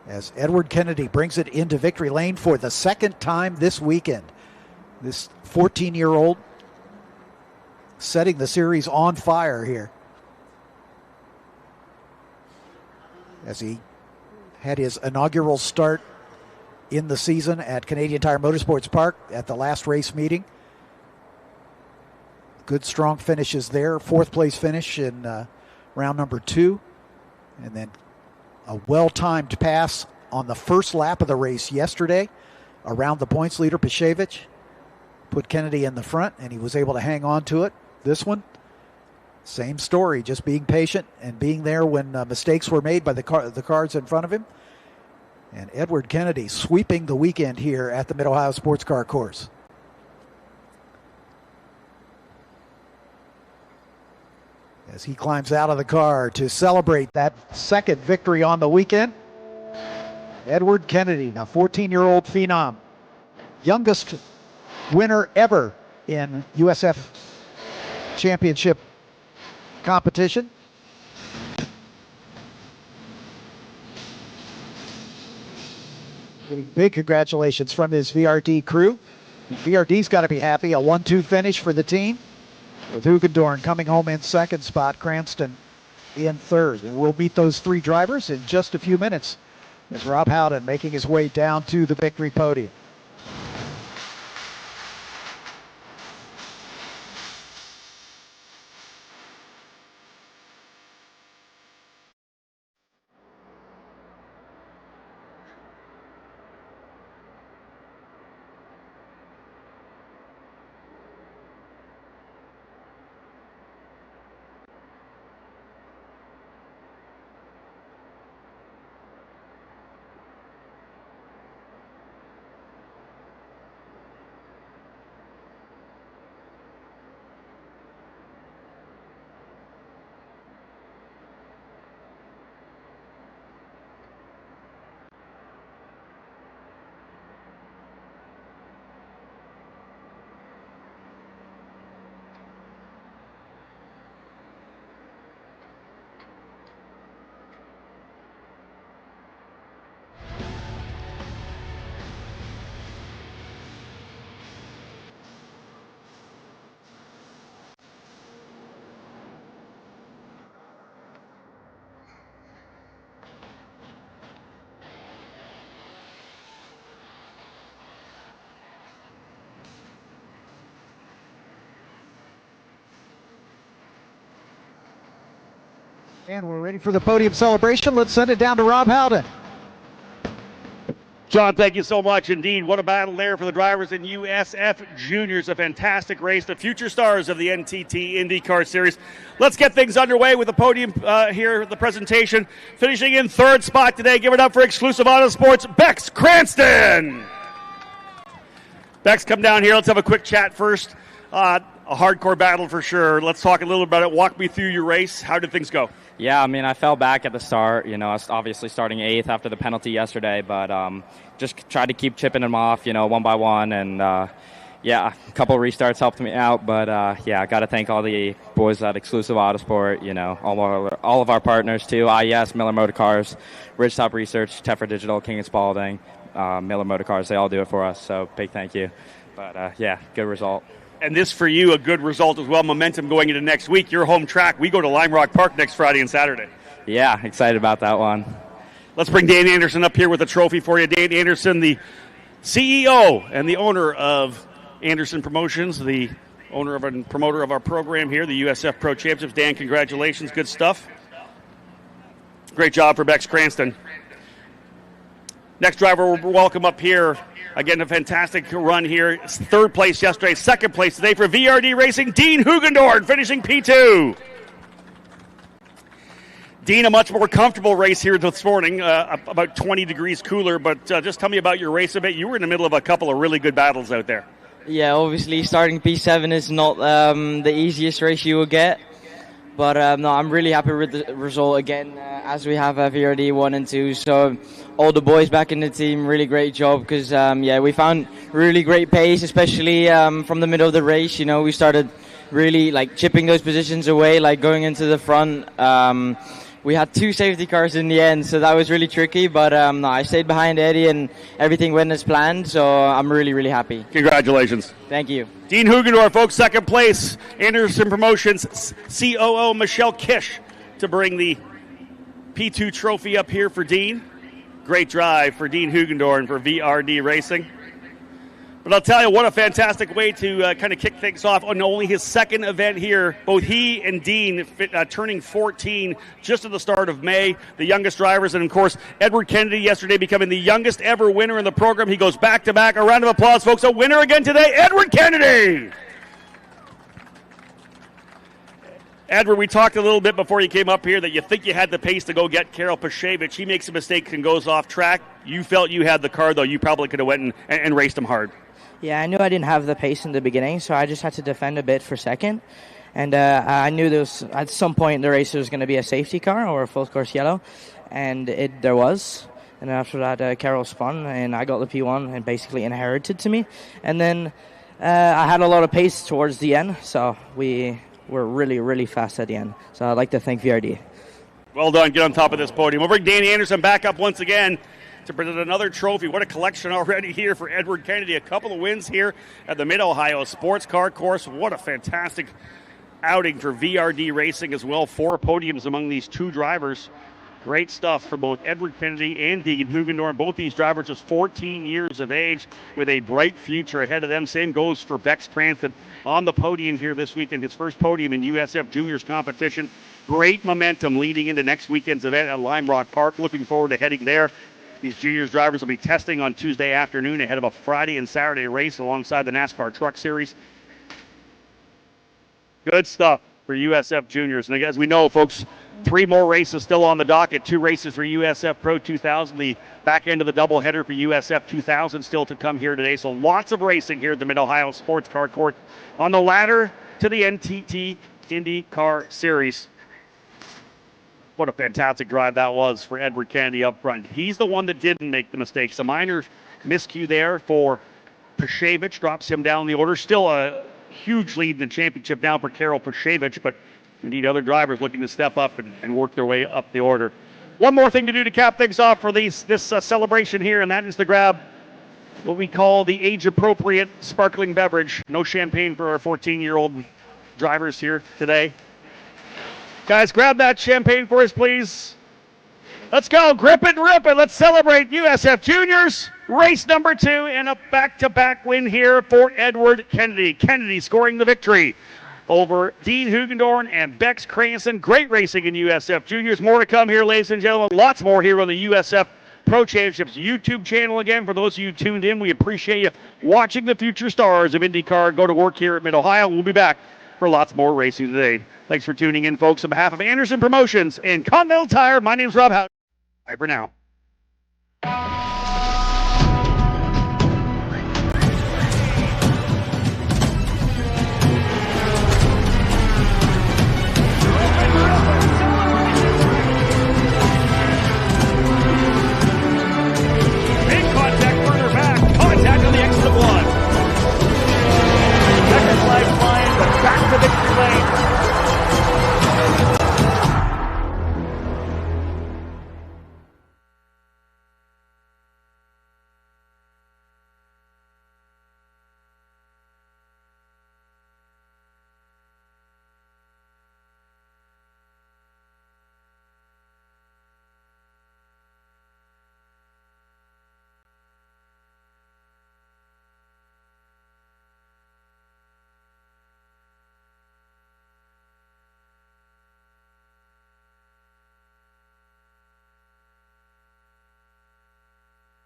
Speaker 8: as Edward Kennedy brings it into Victory Lane for the second time this weekend. This 14-year-old setting the series on fire here as he had his inaugural start in the season at Canadian Tire Motorsports Park at the last race meeting. Good strong finishes there. Fourth place finish in round number 2. And then a well-timed pass on the first lap of the race yesterday around the points leader, Pashevich. Put Kennedy in the front, and he was able to hang on to it. This one, same story, just being patient and being there when mistakes were made by the cars in front of him. And Edward Kennedy sweeping the weekend here at the Mid-Ohio Sports Car Course. As he climbs out of the car to celebrate that second victory on the weekend. Edward Kennedy, a 14-year-old phenom. Youngest winner ever in USF championship competition. Big congratulations from his VRD crew. VRD's got to be happy. A 1-2 finish for the team, with Hugendorn coming home in second spot, Cranston in third. And we'll meet those 3 drivers in just a few minutes as Rob Howden making his way down to the victory podium. And we're ready for the podium celebration. Let's send it down to Rob Howden.
Speaker 1: John, thank you so much indeed. What a battle there for the drivers in USF Juniors. A fantastic race. The future stars of the NTT IndyCar Series. Let's get things underway with the podium here, the presentation. Finishing in third spot today. Give it up for Exclusive Auto Sports, Bex Cranston. Bex, come down here. Let's have a quick chat first. A hardcore battle for sure. Let's talk a little about it. Walk me through your race. How did things go?
Speaker 9: Yeah, I mean, I fell back at the start. You know, I was obviously starting 8th after the penalty yesterday, but just tried to keep chipping them off, you know, one by one. And, yeah, a couple of restarts helped me out. But, yeah, I got to thank all the boys at Exclusive Autosport, you know, all of our partners, too. IES, Miller Motor Cars, Ridgetop Research, Teffer Digital, King & Spalding, Miller Motor Cars. They all do it for us, so big thank you. But, yeah, good result.
Speaker 1: And this for you, a good result as well. Momentum going into next week. Your home track. We go to Lime Rock Park next Friday and Saturday.
Speaker 9: Yeah, excited about that one.
Speaker 1: Let's bring Dan Anderson up here with a trophy for you. Dan Anderson, the CEO and the owner of Anderson Promotions, the owner of and promoter of our program here, the USF Pro Championships. Dan, congratulations. Good stuff. Great job for Bex Cranston. Next driver we'll welcome up here. Again, a fantastic run here. Third place yesterday, second place today for VRD Racing. Dean Hugendorn finishing P2. Dean, a much more comfortable race here this morning, about 20 degrees cooler. But just tell me about your race a bit. You were in the middle of a couple of really good battles out there.
Speaker 10: Yeah, obviously starting P7 is not the easiest race you will get. But no, I'm really happy with the result again, as we have VRD 1 and 2. So all the boys back in the team, really great job because, yeah, we found really great pace, especially from the middle of the race. You know, we started really, like, chipping those positions away, like, going into the front. we had 2 safety cars in the end, so that was really tricky. But no, I stayed behind Eddie, and everything went as planned. So I'm really, really happy.
Speaker 1: Congratulations.
Speaker 10: Thank you.
Speaker 1: Dean Hugendorf, folks, second place. Anderson Promotions COO Michelle Kish to bring the P2 trophy up here for Dean. Great drive for Dean Hugendorf and for VRD Racing. But I'll tell you, what a fantastic way to kind of kick things off on only his second event here. Both he and Dean turning 14 just at the start of May, the youngest drivers. And, of course, Edward Kennedy yesterday becoming the youngest ever winner in the program. He goes back-to-back. A round of applause, folks. A winner again today, Edward Kennedy. Edward, we talked a little bit before you came up here that you think you had the pace to go get Karol Pashevich. He makes a mistake and goes off track. You felt you had the car, though. You probably could have went and raced him hard.
Speaker 2: Yeah, I knew I didn't have the pace in the beginning, so I just had to defend a bit for second. And I knew there was, at some point in the race, there was going to be a safety car or a full course yellow, and there was. And after that, Karol spun, and I got the P1 and basically inherited to me. And then I had a lot of pace towards the end, so we were really, really fast at the end. So I'd like to thank VRD.
Speaker 1: Well done. Get on top of this podium. We'll bring Danny Anderson back up once again to present another trophy. What a collection already here for Edward Kennedy. A couple of wins here at the Mid-Ohio Sports Car Course. What a fantastic outing for VRD Racing as well. 4 podiums among these 2 drivers. Great stuff for both Edward Kennedy and Dean Hugendorf. Both these drivers just 14 years of age with a bright future ahead of them. Same goes for Bex Cranston on the podium here this weekend. His first podium in USF Juniors competition. Great momentum leading into next weekend's event at Lime Rock Park. Looking forward to heading there. These juniors drivers will be testing on Tuesday afternoon ahead of a Friday and Saturday race alongside the NASCAR Truck Series. Good stuff for USF juniors. And as we know, folks, 3 more races still on the docket. 2 races for USF Pro 2000. The back end of the doubleheader for USF 2000 still to come here today. So lots of racing here at the Mid-Ohio Sports Car Court on the ladder to the NTT IndyCar Series. What a fantastic drive that was for Edward Kennedy up front. He's the one that didn't make the mistakes. A minor miscue there for Pashevich drops him down the order. Still a huge lead in the championship now for Karol Pashevich, but indeed other drivers looking to step up and work their way up the order. One more thing to do to cap things off for this celebration here, and that is to grab what we call the age-appropriate sparkling beverage. No champagne for our 14-year-old drivers here today. Guys, grab that champagne for us, please. Let's go. Grip it and rip it. Let's celebrate USF Juniors. Race number 2 and a back-to-back win here for Edward Kennedy. Kennedy scoring the victory over Dean Hugendorf and Bex Cranston. Great racing in USF Juniors. More to come here, ladies and gentlemen. Lots more here on the USF Pro Championships YouTube channel. Again, for those of you tuned in, we appreciate you watching the future stars of IndyCar go to work here at Mid-Ohio. We'll be back for lots more racing today. Thanks for tuning in, folks. On behalf of Anderson Promotions and Continental Tire, my name is Rob Howard. Bye for now.